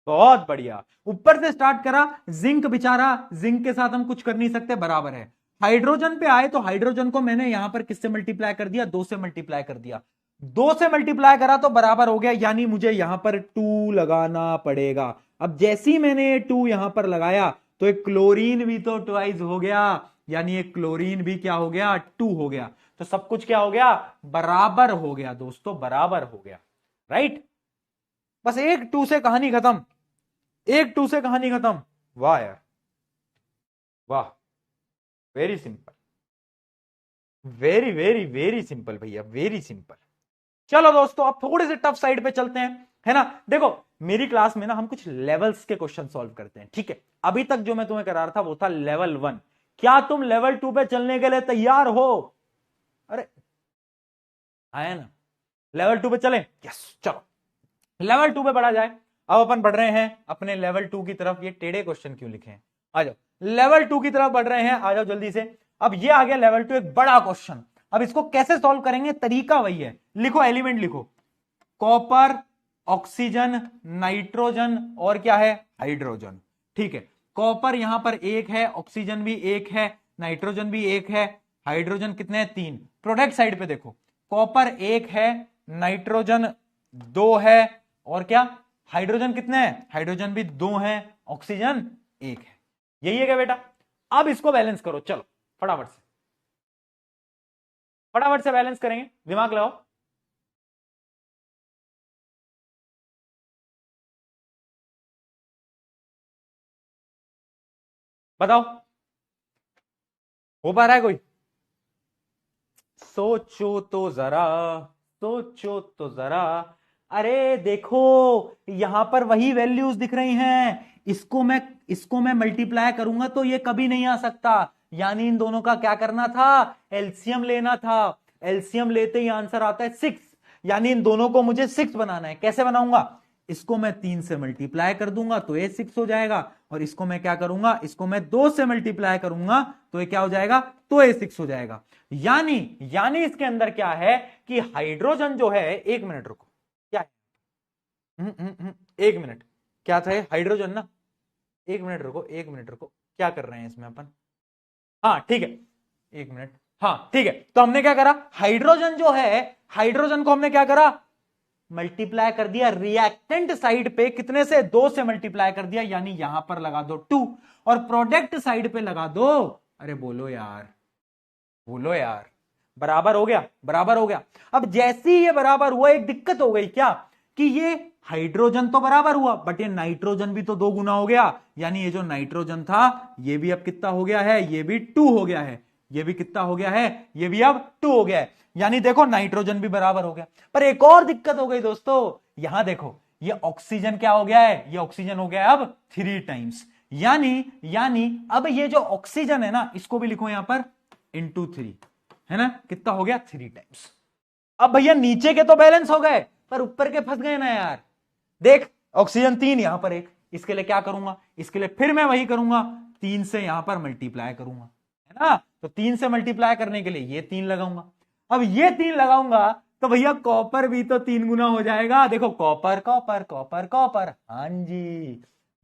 बहुत बढ़िया। ऊपर से स्टार्ट करा, जिंक बेचारा, जिंक के साथ हम कुछ कर नहीं सकते, बराबर है। हाइड्रोजन पे आए तो हाइड्रोजन को मैंने यहां पर किससे मल्टीप्लाई कर दिया, दो से मल्टीप्लाई कर दिया, दो से मल्टीप्लाई करा तो बराबर हो गया, यानी मुझे यहां पर टू लगाना पड़ेगा। अब जैसी मैंने टू यहां पर लगाया तो एक क्लोरीन भी तो ट्वाइस हो गया, यानी एक क्लोरीन भी क्या हो गया, टू हो गया। तो सब कुछ क्या हो गया, बराबर हो गया दोस्तों, बराबर हो गया, राइट। बस एक टू से कहानी खत्म, एक टू से कहानी खत्म। वाह यार, वाह, very simple, very very very simple भैया, वेरी सिंपल। चलो दोस्तों, अब थोड़े से टफ साइड पे चलते हैं, है ना। देखो मेरी क्लास में ना हम कुछ लेवल्स के क्वेश्चन सॉल्व करते हैं, ठीक है। अभी तक जो मैं तुम्हें करा रहा था वो था लेवल 1। क्या तुम लेवल 2 पे चलने के लिए तैयार हो, अरे आया ना, लेवल 2 पे चले, यस चलो लेवल 2 पे बढ़ा जाए। अब अपन बढ़ रहे हैं अपने लेवल 2 की तरफ। ये टेढ़े क्वेश्चन क्यों लिखे हैं, आ जाओ, लेवल 2 की तरफ बढ़ रहे हैं, आ जाओ जल्दी से। अब ये आ गया लेवल 2, एक बड़ा क्वेश्चन। अब इसको कैसे सॉल्व करेंगे, तरीका वही है, लिखो एलिमेंट लिखो, कॉपर, ऑक्सीजन, नाइट्रोजन और क्या है, हाइड्रोजन, ठीक है। कॉपर यहां पर एक है, ऑक्सीजन भी एक है, नाइट्रोजन भी एक है, हाइड्रोजन कितने हैं, तीन। प्रोडक्ट साइड पे देखो, कॉपर एक है, नाइट्रोजन दो है, और क्या, हाइड्रोजन कितने हैं, हाइड्रोजन भी दो हैं, ऑक्सीजन एक है। यही है क्या बेटा। अब इसको बैलेंस करो, चलो फटाफट से, फटाफट से बैलेंस करेंगे, दिमाग लगाओ। बताओ, हो पा रहा है कोई, सोचो तो जरा, सोचो तो जरा। अरे देखो, यहां पर वही वैल्यूज दिख रही हैं, इसको मैं मल्टीप्लाई करूंगा तो ये कभी नहीं आ सकता, यानी इन दोनों का क्या करना था, एलसीएम लेना था। एलसीएम लेते ही आंसर आता है 6, यानी इन दोनों को मुझे 6 बनाना है। कैसे बनाऊंगा, इसको मैं 3 से मल्टीप्लाई कर दूंगा तो ये 6 हो जाएगा, और इसको मैं क्या करूंगा, इसको मैं 2 से मल्टीप्लाई करूंगा तो ये क्या हो जाएगा, तो ये 6 हो जाएगा। यानी यानी इसके अंदर क्या है कि हाइड्रोजन जो है, एक मिनट रुको, क्या है, एक मिनट, क्या था हाइड्रोजन ना, एक मिनट रुको, एक मिनट रुको, क्या कर रहे हैं इसमें अपन, हाँ ठीक है, एक मिनट, हाँ ठीक है। तो हमने क्या करा, हाइड्रोजन जो है, हाइड्रोजन को हमने क्या करा, मल्टीप्लाई कर दिया रिएक्टेंट साइड पे, कितने से, 2 से मल्टीप्लाई कर दिया, यानी यहां पर लगा दो 2, और प्रोडक्ट साइड पे लगा दो, अरे बोलो यार, बोलो यार, बराबर हो गया, बराबर हो गया। अब जैसे ही ये बराबर हुआ, एक दिक्कत हो गई, क्या, कि ये हाइड्रोजन तो बराबर हुआ, बट ये नाइट्रोजन भी तो 2 गुना हो गया, यानी ये जो नाइट्रोजन था ये भी अब कितना हो गया है, ये भी 2 हो गया है, ये भी कितना हो गया है, ये भी अब 2 हो गया है, यानी देखो नाइट्रोजन भी बराबर हो गया। पर एक और दिक्कत हो गई दोस्तों, यहां देखो, ये ऑक्सीजन क्या हो गया है, ये ऑक्सीजन हो गया है अब 3 टाइम्स, यानी अब ये जो ऑक्सीजन है ना, इसको भी लिखो यहां पर इंटू 3, है ना, कितना हो गया, 3 टाइम्स। अब भैया नीचे के तो बैलेंस हो गए, पर ऊपर के फंस गए ना यार। देख, ऑक्सीजन 3, यहां पर एक, इसके लिए क्या करूंगा, इसके लिए फिर मैं वही करूंगा, 3 से यहां पर मल्टीप्लाई करूंगा, है ना। तो 3 से मल्टीप्लाई करने के लिए ये 3 लगाऊंगा। अब ये 3 लगाऊंगा तो भैया कॉपर भी तो 3 गुना हो जाएगा। देखो, कॉपर कॉपर कॉपर कॉपर, हाँ जी,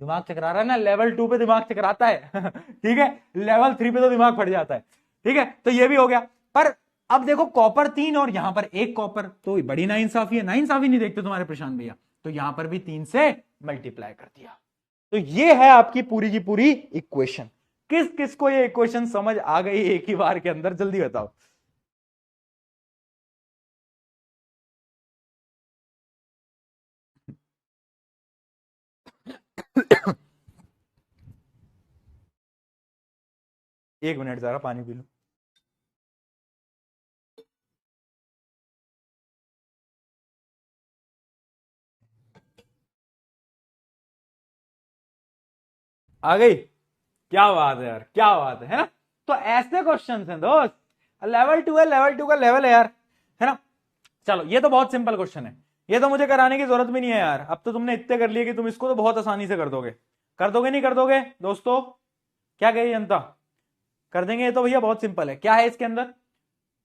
दिमाग चकरा रहा है ना, लेवल 2 पे दिमाग चकराता है ठीक है, लेवल 3 पे तो दिमाग फट जाता है, ठीक है। तो ये भी हो गया। पर अब देखो, कॉपर 3 और यहां पर एक कॉपर, तो बड़ी नाइंसाफी है, नाइंसाफी नहीं देखते तुम्हारे प्रशांत भैया, तो यहां पर भी 3 से मल्टीप्लाई कर दिया। तो ये है आपकी पूरी की पूरी इक्वेशन। किस किस को ये इक्वेशन समझ आ गई एक ही बार के अंदर, जल्दी बताओ। एक मिनट जरा पानी पी लो। आ गई? क्या बात है यार, क्या बात है ना। तो ऐसे क्वेश्चन हैं दोस्त, लेवल 2 है, लेवल 2 का लेवल है यार, है ना। चलो ये तो बहुत सिंपल क्वेश्चन है, ये तो मुझे कराने की जरूरत भी नहीं है यार। अब तो तुमने इतने कर लिए कि तुम इसको तो बहुत आसानी से कर दोगे। कर दोगे नहीं कर दोगे दोस्तों? क्या कही जनता, कर देंगे? ये तो भैया बहुत सिंपल है। क्या है इसके अंदर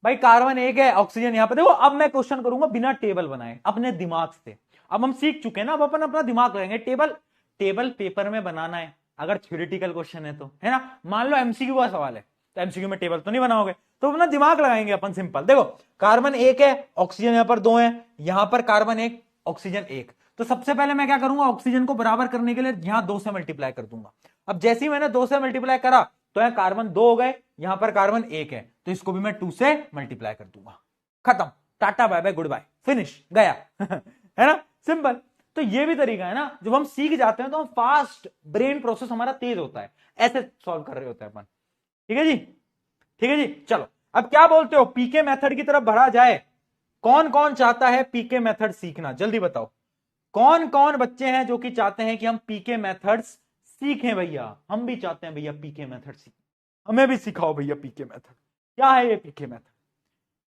भाई? कार्बन एक है, ऑक्सीजन यहां पर। देखो अब मैं क्वेश्चन करूंगा बिना टेबल बनाए, अपने दिमाग से। अब हम सीख चुके हैं ना, अब अपन अपना दिमाग लगाएंगे। टेबल टेबल पेपर में बनाना है अगर थ्योरेटिकल क्वेश्चन है तो, है ना। मान लो एमसीक्यू का सवाल है तो एमसीक्यू में टेबल तो नहीं बनाओगे, तो अपना दिमाग लगाएंगे अपन। सिंपल देखो, कार्बन एक है, ऑक्सीजन यहां पर दो है, यहां पर कार्बन एक, ऑक्सीजन एक। तो सबसे पहले मैं क्या करूंगा, ऑक्सीजन को बराबर करने के लिए यहां 2 से मल्टीप्लाई कर दूंगा। अब जैसे ही मैंने 2 से मल्टीप्लाई करा तो यहां कार्बन 2 हो गए, यहां पर कार्बन 1 है, तो इसको भी मैं 2 से मल्टीप्लाई कर दूंगा। खत्म, tata bye bye goodbye, finish, गया। है ना, सिंपल। तो ये भी तरीका है ना, जब हम सीख जाते हैं तो हम फास्ट, ब्रेन प्रोसेस हमारा तेज होता है, ऐसे सॉल्व कर रहे होते हैं अपन। ठीक है जी, ठीक है जी। चलो अब क्या बोलते हो, पीके मेथड की तरफ बढ़ा जाए? कौन कौन चाहता है पीके मेथड सीखना, जल्दी बताओ। कौन कौन बच्चे हैं जो कि चाहते हैं कि हम पीके मेथड्स सीखें? भैया हम भी चाहते हैं भैया पीके मेथड सीखें, हमें भी सिखाओ भैया पीके मेथड। क्या है ये पीके मेथड,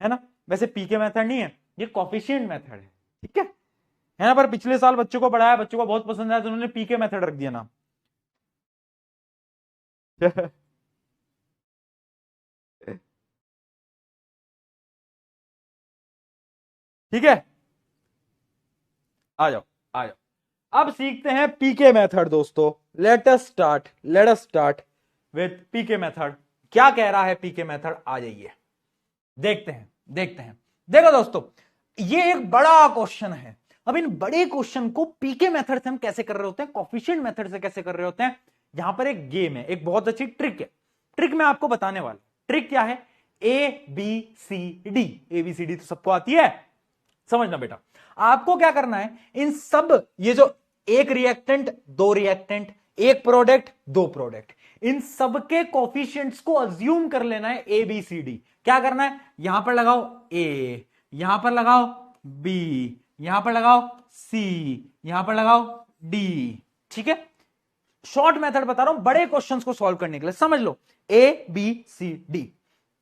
है ना। वैसे पीके मेथड नहीं है, ये कोफिशिएंट मेथड है, ठीक है ना। पर पिछले साल बच्चों को पढ़ाया, बच्चों को बहुत पसंद आया, तो उन्होंने पीके मेथड रख दिया नाम। ठीक है, आ जाओ आ जाओ। अब सीखते हैं पीके मेथड दोस्तों। Let us start with PK method. क्या कह रहा है पीके मेथड, आ जाइए देखते हैं, देखते हैं। देखो दोस्तों, ये एक बड़ा क्वेश्चन है। अब इन बड़े क्वेश्चन को पीके मेथड से हम कैसे कर रहे होते हैं, कोफिशिएंट मेथड से कैसे कर रहे होते हैं। यहां पर एक गेम है, एक बहुत अच्छी ट्रिक है। ट्रिक मैं आपको बताने वाला। ट्रिक क्या है? A B C D. A B C D तो सबको आती है, समझना बेटा। आपको क्या करना है, इन सब, ये जो एक रिएक्टेंट, दो रिएक्टेंट, एक प्रोडक्ट, दो प्रोडक्ट, इन सबके कोफिशिएंट्स को अज्यूम कर लेना है ए बी सी डी। क्या करना है, यहां पर लगाओ ए, यहां पर लगाओ बी, यहां पर लगाओ सी, यहां पर लगाओ डी। ठीक है, शॉर्ट मेथड बता रहा हूं बड़े क्वेश्चंस को सॉल्व करने के लिए, समझ लो। ए बी सी डी।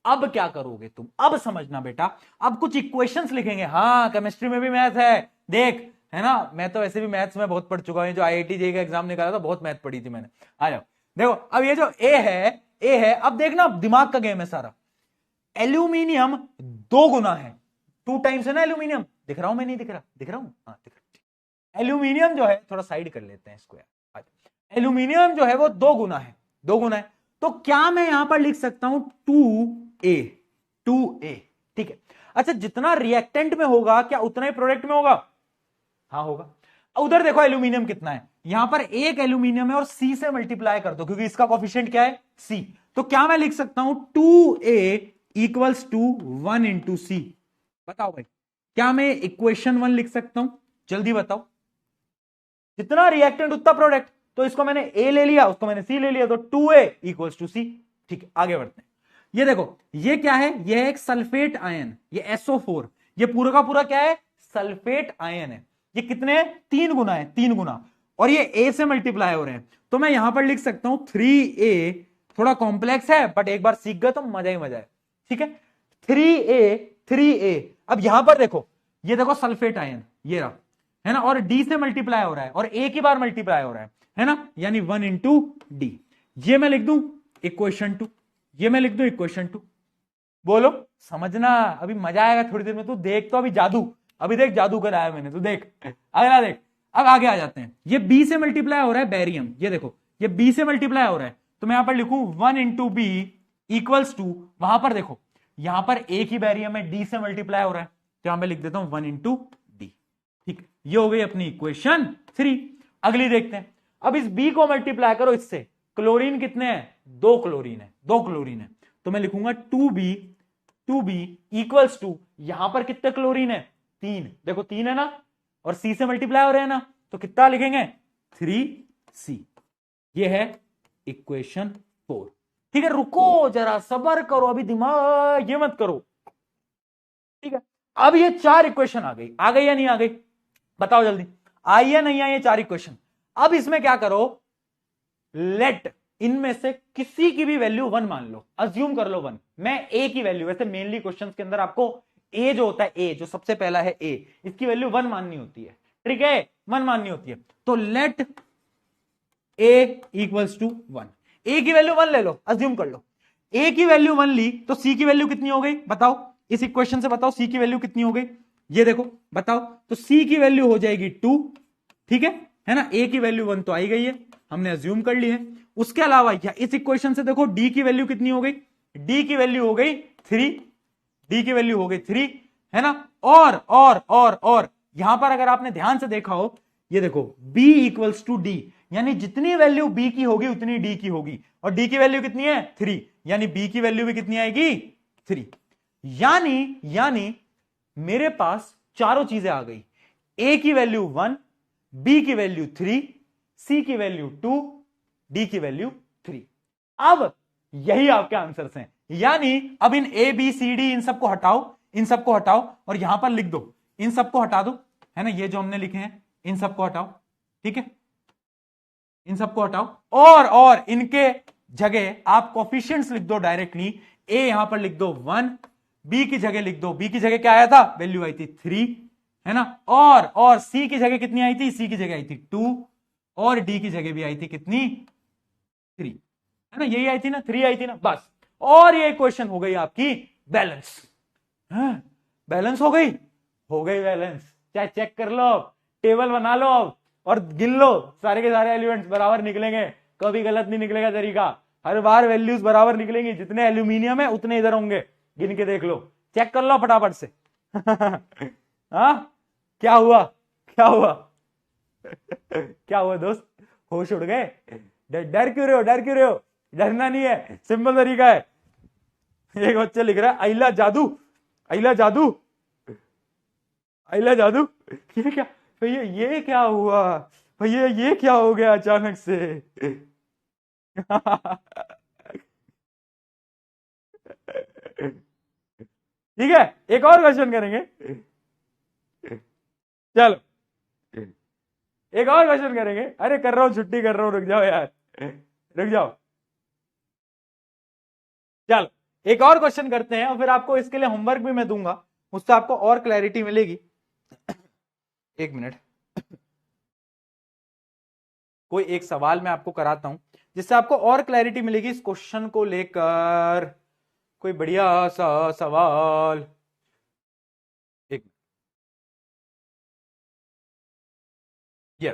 अब क्या करोगे तुम, अब समझना बेटा। अब कुछ इक्वेशंस लिखेंगे। हाँ, केमिस्ट्री में भी मैथ है, देख, है ना। मैं तो वैसे भी मैथ्स में बहुत पढ़ चुका हूं, जो आईआईटी जेईई का एग्जाम निकाला था बहुत मैथ पढ़ी थी मैंने। आ जाओ, देखो अब ये जो ए है, अब देखना दिमाग का गेम है सारा। एल्यूमिनियम 2 गुना है, 2 टाइम्स है ना एल्यूमिनियम। दिख रहा हूं मैं, नहीं दिख रहा? दिख रहा हूं, हाँ दिख रहा। एल्यूमिनियम जो है, थोड़ा साइड कर लेते हैं इसको यार। एल्यूमिनियम जो है वो 2 गुना है, 2 गुना है। तो क्या मैं यहां पर लिख सकता हूं 2a, 2a। ठीक है, अच्छा जितना रिएक्टेंट में होगा क्या उतना ही प्रोडक्ट में होगा? हाँ होगा। उधर देखो एल्यूमिनियम कितना है, यहां पर एक एल्यूमिनियम है और C से मल्टीप्लाई कर दो क्योंकि इसका कोफिशिएंट क्या है, C। तो क्या मैं लिख सकता हूं 2a equals to 1 into C? बताओ भाई, क्या मैं इक्वेशन 1 लिख सकता हूं? जल्दी बताओ। जितना रिएक्टेंट उतना प्रोडक्ट, तो इसको मैंने ए ले लिया, उसको मैंने सी ले लिया, तो 2a इक्वल्स टू सी। ठीक है, आगे बढ़ते हैं। ये देखो, ये क्या है, ये है एक सल्फेट आयन, ये SO4। ये पूरा का पूरा क्या है, सल्फेट आयन है। ये कितने हैं, 3 गुना है, 3 गुना। और ये ए से मल्टीप्लाई हो रहे हैं, तो मैं यहां पर लिख सकता हूं 3a। थोड़ा कॉम्प्लेक्स है बट एक बार सीख गए तो मजा ही मजा है। ठीक है, 3a। अब यहां पर देखो, ये देखो सल्फेट आयन, ये रहा, है ना। और डी से मल्टीप्लाई हो रहा है और ए की बार मल्टीप्लाई हो रहा है ना, यानी 1 इंटू डी। ये मैं लिख दूं इक्वेशन 2, ये मैं लिख दूं इक्वेशन 2। बोलो, समझना, अभी मजा आएगा थोड़ी देर में। तू देख, तो अभी जादू, अभी देख जादू कराया मैंने, तू देख। अगला देख, अब आगे आ जाते हैं। ये बी से मल्टीप्लाई हो रहा है बैरियम, ये देखो ये बी से मल्टीप्लाई हो रहा है, तो मैं यहां पर लिखूं 1 इंटू बी इक्वल्स टू, वहां पर देखो यहां पर एक ही बैरियम है, डी से मल्टीप्लाई हो रहा है, तो यहां पर लिख देता हूं 1 इंटू डी। ठीक, ये हो गई अपनी इक्वेशन 3। अगली देखते हैं। अब इस B को मल्टीप्लाई करो इससे, क्लोरीन कितने हैं, 2 क्लोरीन है, 2 क्लोरीन है, तो मैं लिखूंगा 2B इक्वल्स टू, यहां पर कितने क्लोरीन है, 3, देखो 3 है ना, और C से मल्टीप्लाई हो रहे हैं ना, तो कितना लिखेंगे 3C। ये है इक्वेशन 4। ठीक है, रुको जरा, सबर करो, अभी दिमाग ये मत करो। ठीक है, अब ये 4 इक्वेशन आ गई या नहीं आ गई, बताओ जल्दी, आई या नहीं आई ये 4 इक्वेशन। अब इसमें क्या करो, लेट इनमें से किसी की भी वैल्यू 1 मान लो, अज्यूम कर लो 1, मैं ए की वैल्यू, वैसे मेनली क्वेश्चंस के अंदर आपको ए जो होता है, ए जो सबसे पहला है ए, इसकी वैल्यू 1 माननी होती है, ठीक है, 1 माननी होती है, तो लेट ए इक्वल्स टू 1, ए की वैल्यू 1 ले लो, अज्यूम कर लो, ए की वैल्यू 1 ली, तो सी की वैल्यू कितनी हो गई, बताओ इस इक्वेशन से, बताओ सी की वैल्यू कितनी हो गई, ये देखो बताओ, तो सी की वैल्यू हो जाएगी 2, ठीक है ना, ए की वैल्यू 1 तो आई गई है, हमने अज्यूम कर ली है। उसके अलावा या इस इक्वेशन से देखो डी की वैल्यू कितनी हो गई, डी की वैल्यू हो गई 3, डी की वैल्यू हो गई 3, है ना, और यहां पर अगर आपने ध्यान से देखा हो, ये देखो b इक्वल्स टू डी, यानी जितनी वैल्यू b की होगी उतनी d की होगी, और d की वैल्यू कितनी है 3, यानी b की वैल्यू भी कितनी आएगी 3, यानी मेरे पास चारों चीजें आ गई, a की वैल्यू 1, b की वैल्यू 3, c की वैल्यू 2, d की वैल्यू 3। अब यही आपके आंसर्स हैं, यानी अब इन a b c d इन सबको हटाओ और यहां पर लिख दो, इन सबको हटा दो, है ना, ये जो हमने लिखे हैं इन सबको हटाओ, ठीक है, इन सबको हटाओ और इनके जगह आप कोफिशिएंट्स लिख दो डायरेक्टली, a यहां पर लिख दो 1, b की जगह लिख दो, b की जगह क्या आया था, वैल्यू आई थी 3, है ना, और c की जगह कितनी आई थी, c की जगह आई थी 2, और d की जगह भी आई थी कितनी 3, है ना, यही आई थी ना, 3 आई थी ना, बस, और ये इक्वेशन हो गई आपकी बैलेंस, बैलेंस हो गई बैलेंस, चाहे चेक कर लो, टेबल बना लो और गिन लो, सारे के सारे एलिमेंट्स बराबर निकलेंगे, कभी गलत नहीं निकलेगा तरीका, हर बार वैल्यूज बराबर निकलेंगी, जितने एल्यूमिनियम है उतने इधर होंगे, गिन के देख लो, चेक कर लो फटाफट से। हाँ, क्या हुआ क्या हुआ दोस्त, होश उड़ गए, डर क्यों रहे हो, डरना नहीं है, सिंपल तरीका है। एक बच्चा लिख रहा है अइला जादू, ये क्या भैया, ये क्या हुआ भैया, ये क्या हो गया अचानक से। ठीक है, एक और क्वेश्चन करेंगे, चलो एक और क्वेश्चन करेंगे, अरे कर रहा हूं, छुट्टी कर रहा हूं, रुक जाओ यार, रुक जाओ, चलो एक और क्वेश्चन करते हैं और फिर आपको इसके लिए होमवर्क भी मैं दूंगा, उससे आपको और क्लैरिटी मिलेगी। एक मिनट, कोई एक सवाल मैं आपको कराता हूं जिससे आपको और क्लैरिटी मिलेगी इस क्वेश्चन को लेकर, कोई बढ़िया सा सवाल, एक ये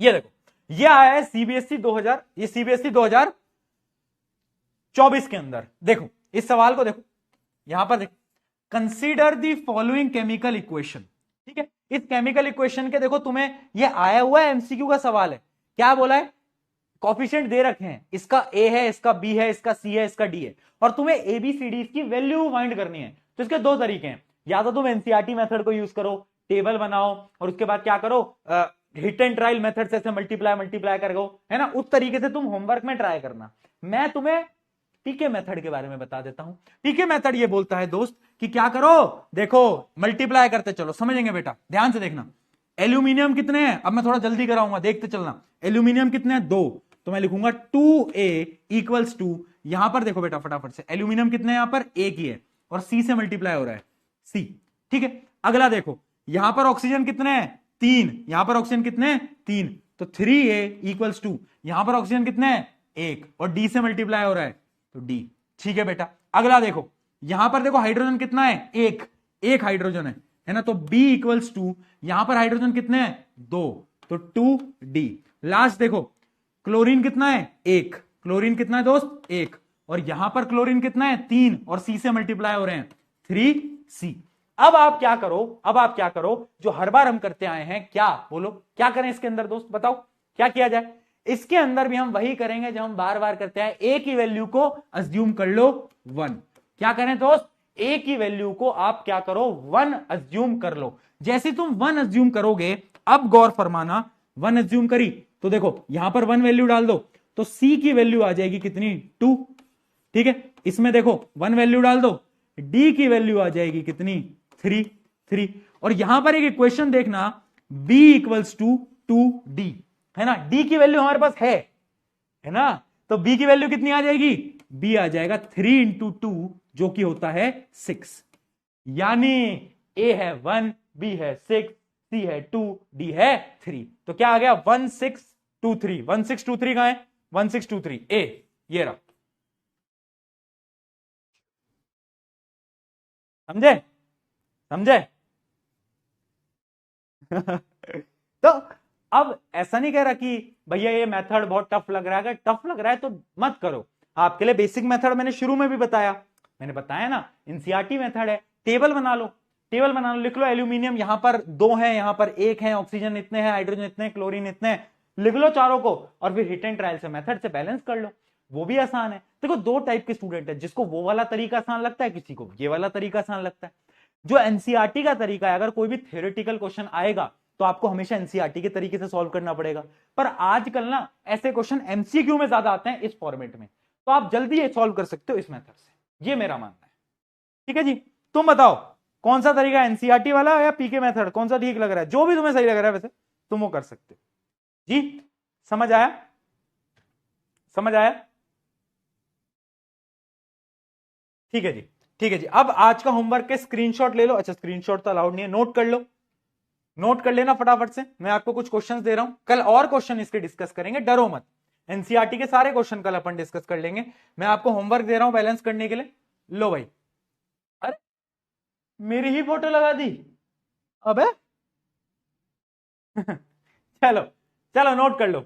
देखो, ये आया है सीबीएसई 2000, ये सीबीएसई 2024 के अंदर, देखो इस सवाल को देखो, यहां पर देखो, consider the following chemical equation, ठीक है, इस केमिकल इक्वेशन के देखो तुम्हें ये आया हुआ है, एमसीक्यू का सवाल है, क्या बोला है, कोफिशिएंट दे रखे हैं, इसका ए है, इसका बी है, इसका सी है, इसका डी है, और तुम्हें एबीसीडी इसकी वैल्यू फाइंड करनी है। तो इसके दो तरीके हैं, या तो तुम एनसीईआरटी मेथड को यूज करो, टेबल बनाओ और उसके बाद क्या करो, हिट एंड ट्रायल मेथड से मल्टीप्लाई करो, है ना, उस तरीके से तुम होमवर्क में ट्राई करना। मैं तुम्हें पीके मेथड के बारे में बता देता हूं। पीके मेथड ये बोलता है दोस्त कि क्या करो, देखो मल्टीप्लाई करते चलो, समझेंगे बेटा, ध्यान से देखना, एल्यूमिनियम कितने हैं, अब मैं थोड़ा जल्दी कराऊंगा, देखते चलना, एल्यूमिनियम कितने हैं 2, तो मैं लिखूंगा 2a इक्वल्स टू, यहां पर देखो बेटा फटाफट से, एल्यूमिनियम कितने हैं, यहां पर a की है और c से मल्टीप्लाई हो रहा है c, ठीक है। अगला देखो, यहां पर ऑक्सीजन कितने हैं 3, यहां पर ऑक्सीजन कितने हैं 3, तो 3a इक्वल्स टू, यहां पर ऑक्सीजन कितने हैं 1 और d से मल्टीप्लाई हो रहा है तो d, ठीक है बेटा। अगला देखो, यहां पर देखो हाइड्रोजन कितना है, एक हाइड्रोजन है ना, तो b इक्वल्स टू, यहां पर हाइड्रोजन कितने हैं 2, तो 2d। लास्ट देखो, क्लोरीन कितना है 1, क्लोरीन कितना है दोस्त 1, और यहां पर क्लोरीन कितना है 3 और c से मल्टीप्लाई हो रहे हैं 3c। अब आप क्या करो, जो हर बार हम करते आए हैं, क्या बोलो, क्या करें इसके अंदर दोस्त बताओ, क्या किया जाए, इसके अंदर भी हम वही करेंगे जो हम बार बार करते हैं, ए की वैल्यू को अज्यूम कर लो 1। क्या करें दोस्त, ए की वैल्यू को आप क्या करो 1 अज्यूम कर लो। जैसे तुम 1 अज्यूम करोगे, अब गौर फरमाना, 1 अज्यूम करी तो देखो यहां पर 1 वैल्यू डाल दो तो सी की वैल्यू आ जाएगी कितनी 2, ठीक है। इसमें देखो 1 वैल्यू डाल दो, डी की वैल्यू आ जाएगी कितनी 3। और यहां पर एक इक्वेशन देखना, b इक्वल्स टू 2d, है ना, d की वैल्यू हमारे पास है ना, तो b की वैल्यू कितनी आ जाएगी, b आ जाएगा 3 इंटू 2 जो कि होता है 6। यानी a है 1, b है 6, c है 2, d है 3। तो क्या आ गया 1623, 1623 कहां है, 1623 a, ये रहा। समझे समझे तो अब ऐसा नहीं कह रहा कि भैया ये मेथड बहुत टफ लग रहा है, अगर टफ लग रहा है तो मत करो। आपके लिए बेसिक मेथड मैंने शुरू में भी बताया, मैंने बताया ना, एनसीईआरटी मेथड है। टेबल बना लो, टेबल बना लो, लिख लो एल्यूमिनियम यहां पर 2 है, यहां पर 1 है, ऑक्सीजन इतने हैं, हाइड्रोजन इतने, क्लोरीन इतने, लिख लो चारों को और फिर हिट एंड ट्रायल से मेथड से बैलेंस कर लो, वो भी आसान है। देखो 2 टाइप के स्टूडेंट है, जिसको वो वाला तरीका आसान लगता है, किसी को ये वाला तरीका आसान लगता है। जो एनसीईआरटी का तरीका है, अगर कोई भी थ्योरेटिकल क्वेश्चन आएगा तो आपको हमेशा एनसीईआरटी के तरीके से सॉल्व करना पड़ेगा, पर आजकल ना ऐसे क्वेश्चन एमसीक्यू में ज्यादा आते हैं इस फॉर्मेट में, तो आप जल्दी ये सॉल्व कर सकते हो इस मेथड से, ये मेरा मानना है। ठीक है जी, तुम बताओ कौन सा तरीका, एनसीईआरटी वाला या पीके मेथड, कौन सा ठीक लग रहा है, जो भी तुम्हें सही लग रहा है वैसे तुम वो कर सकते हो जी। समझ आया, समझ आया, ठीक है जी, ठीक है जी। अब आज का होमवर्क के स्क्रीनशॉट ले लो, अच्छा स्क्रीनशॉट तो अलाउड नहीं है, नोट कर लो, नोट कर लेना फटाफट से। मैं आपको कुछ क्वेश्चंस दे रहा हूं, कल और क्वेश्चन इसके डिस्कस करेंगे, डरो मत, एनसीईआरटी के सारे क्वेश्चन कल अपन डिस्कस कर लेंगे। मैं आपको होमवर्क दे रहा हूं बैलेंस करने के लिए, लो भाई। अरे मेरी ही फोटो लगा दी, अबे चलो चलो नोट कर लो,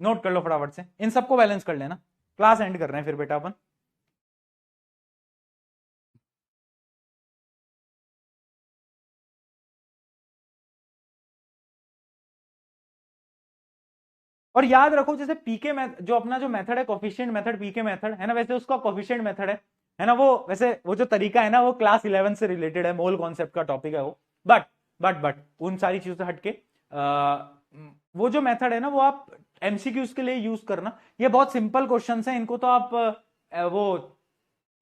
नोट कर लो फटाफट से, इन सबको बैलेंस कर लेना, क्लास एंड कर रहे हैं फिर बेटा अपन। और याद रखो जैसे पीके जो अपना जो मेथड है कोफिशिएंट मेथड, पीके मेथड है ना, वैसे उसका कोफिशिएंट मेथड है ना, वो वैसे वो जो तरीका है ना वो क्लास 11 से रिलेटेड है, मोल कॉन्सेप्ट का टॉपिक है वो, बट उन सारी चीजों से हटके वो जो मेथड है ना वो आप एमसीक्यूज के लिए यूज करना। ये बहुत सिंपल क्वेश्चंस हैं, इनको तो आप वो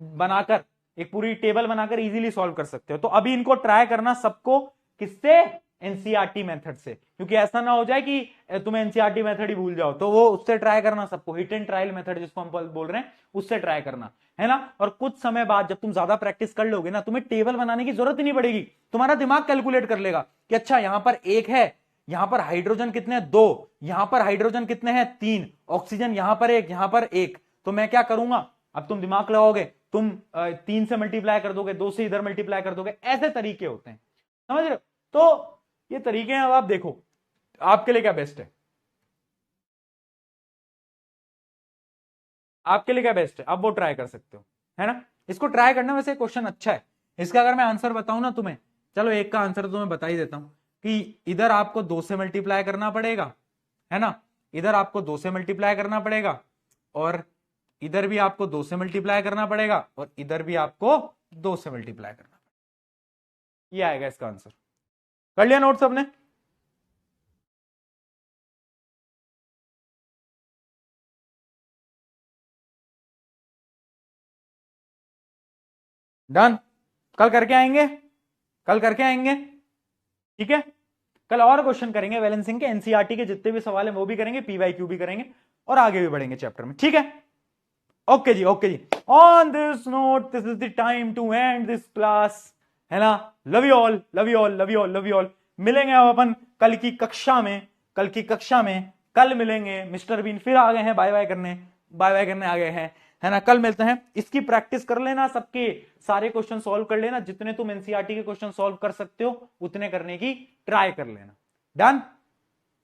बनाकर एक पूरी टेबल बनाकर इजीली सॉल्व कर सकते हो। तो अभी इनको ट्राई करना सबको, किससे, एनसीईआरटी मेथड से, क्योंकि ऐसा ना हो जाए कि तुम्हें एनसीईआरटी मेथड ही भूल जाओ, तो वो उससे ट्राई करना सबको, हिट एंड ट्रायल मेथड जिसको हम बोल रहे हैं उससे ट्राई करना, है ना। और कुछ समय बाद जब तुम ज्यादा प्रैक्टिस कर लोगे ना, तुम्हें टेबल बनाने की जरूरत ही नहीं पड़ेगी, तुम्हारा दिमाग कैलकुलेट कर लेगा कि अच्छा यहां पर 1 है, यहां पर हाइड्रोजन कितने 2, यहां पर हाइड्रोजन कितने हैं 3, ऑक्सीजन यहां पर 1, यहां पर 1, तो मैं क्या करूंगा, अब तुम दिमाग लगाओगे, तुम 3 से मल्टीप्लाई कर दोगे, 2 से इधर मल्टीप्लाई कर दोगे, ऐसे तरीके होते हैं, समझ रहे हो। तो ये तरीके हैं, अब आप देखो आपके लिए क्या बेस्ट है, आपके लिए क्या बेस्ट है, आप वो ट्राई कर सकते हो, है ना। इसको ट्राई करना, वैसे क्वेश्चन अच्छा है, इसका अगर मैं आंसर बताऊं ना तुम्हें, चलो एक का आंसर तो तुम्हें बता ही देता हूं कि इधर आपको 2 से मल्टीप्लाई करना पड़ेगा, है ना, इधर आपको 2 से मल्टीप्लाई करना पड़ेगा, और इधर भी आपको 2 से मल्टीप्लाई करना पड़ेगा, और इधर भी आपको 2 से मल्टीप्लाई करना पड़ेगा, ये आएगा इसका आंसर। कर लिया नोट सबने, डन, कल करके आएंगे, कल करके आएंगे, ठीक है। कल और क्वेश्चन करेंगे बैलेंसिंग के, एनसीईआरटी के जितने भी सवाल हैं वो भी करेंगे, पीवाईक्यू भी करेंगे, और आगे भी बढ़ेंगे चैप्टर में, ठीक है। ओके जी, ओके जी। On this note this is the time to end this class, है ना। Love you all, love you all, love you all, love you all. मिलेंगे अब अपन कल की कक्षा में, कल की कक्षा में कल मिलेंगे। मिस्टर बीन फिर आ गए हैं बाय बाय करने, बाय बाय करने आ गए हैं, है ना। कल मिलते हैं, इसकी प्रैक्टिस कर लेना, सबके सारे क्वेश्चन सॉल्व कर लेना, जितने तुम एनसीईआरटी के क्वेश्चन सॉल्व कर सकते हो उतने करने की ट्राई कर लेना, डन।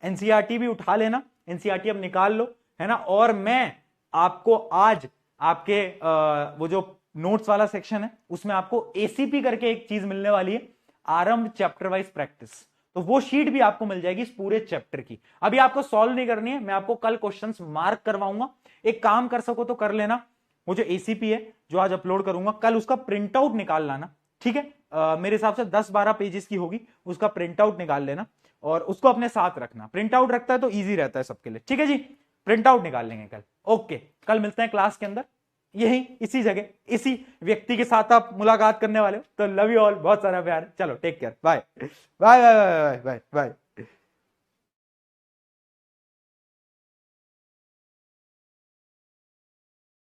एनसीईआरटी भी उठा लेना, एनसीईआरटी अब निकाल लो, है ना। और मैं आपको आज आपके वो जो नोट्स वाला सेक्शन है उसमें आपको एसीपी करके एक चीज मिलने वाली है, आरंभ चैप्टर वाइज प्रैक्टिस। तो वो शीट भी आपको मिल जाएगी इस पूरे चैप्टर की। अभी आपको सॉल्व नहीं करनी है, मैं आपको कल क्वेश्चंस मार्क करवाऊंगा। एक काम कर सको तो कर लेना, वो जो एसीपी है जो आज अपलोड करूंगा कल, उसका प्रिंट आउट निकाल लाना, ठीक है। मेरे हिसाब से 10-12 पेजेस की होगी, उसका प्रिंट आउट निकाल लेना और उसको अपने साथ रखना। प्रिंट आउट रखता है तो ईजी रहता है सबके लिए, ठीक है जी। प्रिंट आउट निकाल लेंगे कल। ओके, कल मिलते हैं क्लास के अंदर, यही इसी जगह इसी व्यक्ति के साथ आप मुलाकात करने वाले हो। तो लव यू ऑल, बहुत सारा प्यार, चलो take care, bye bye bye bye bye bye.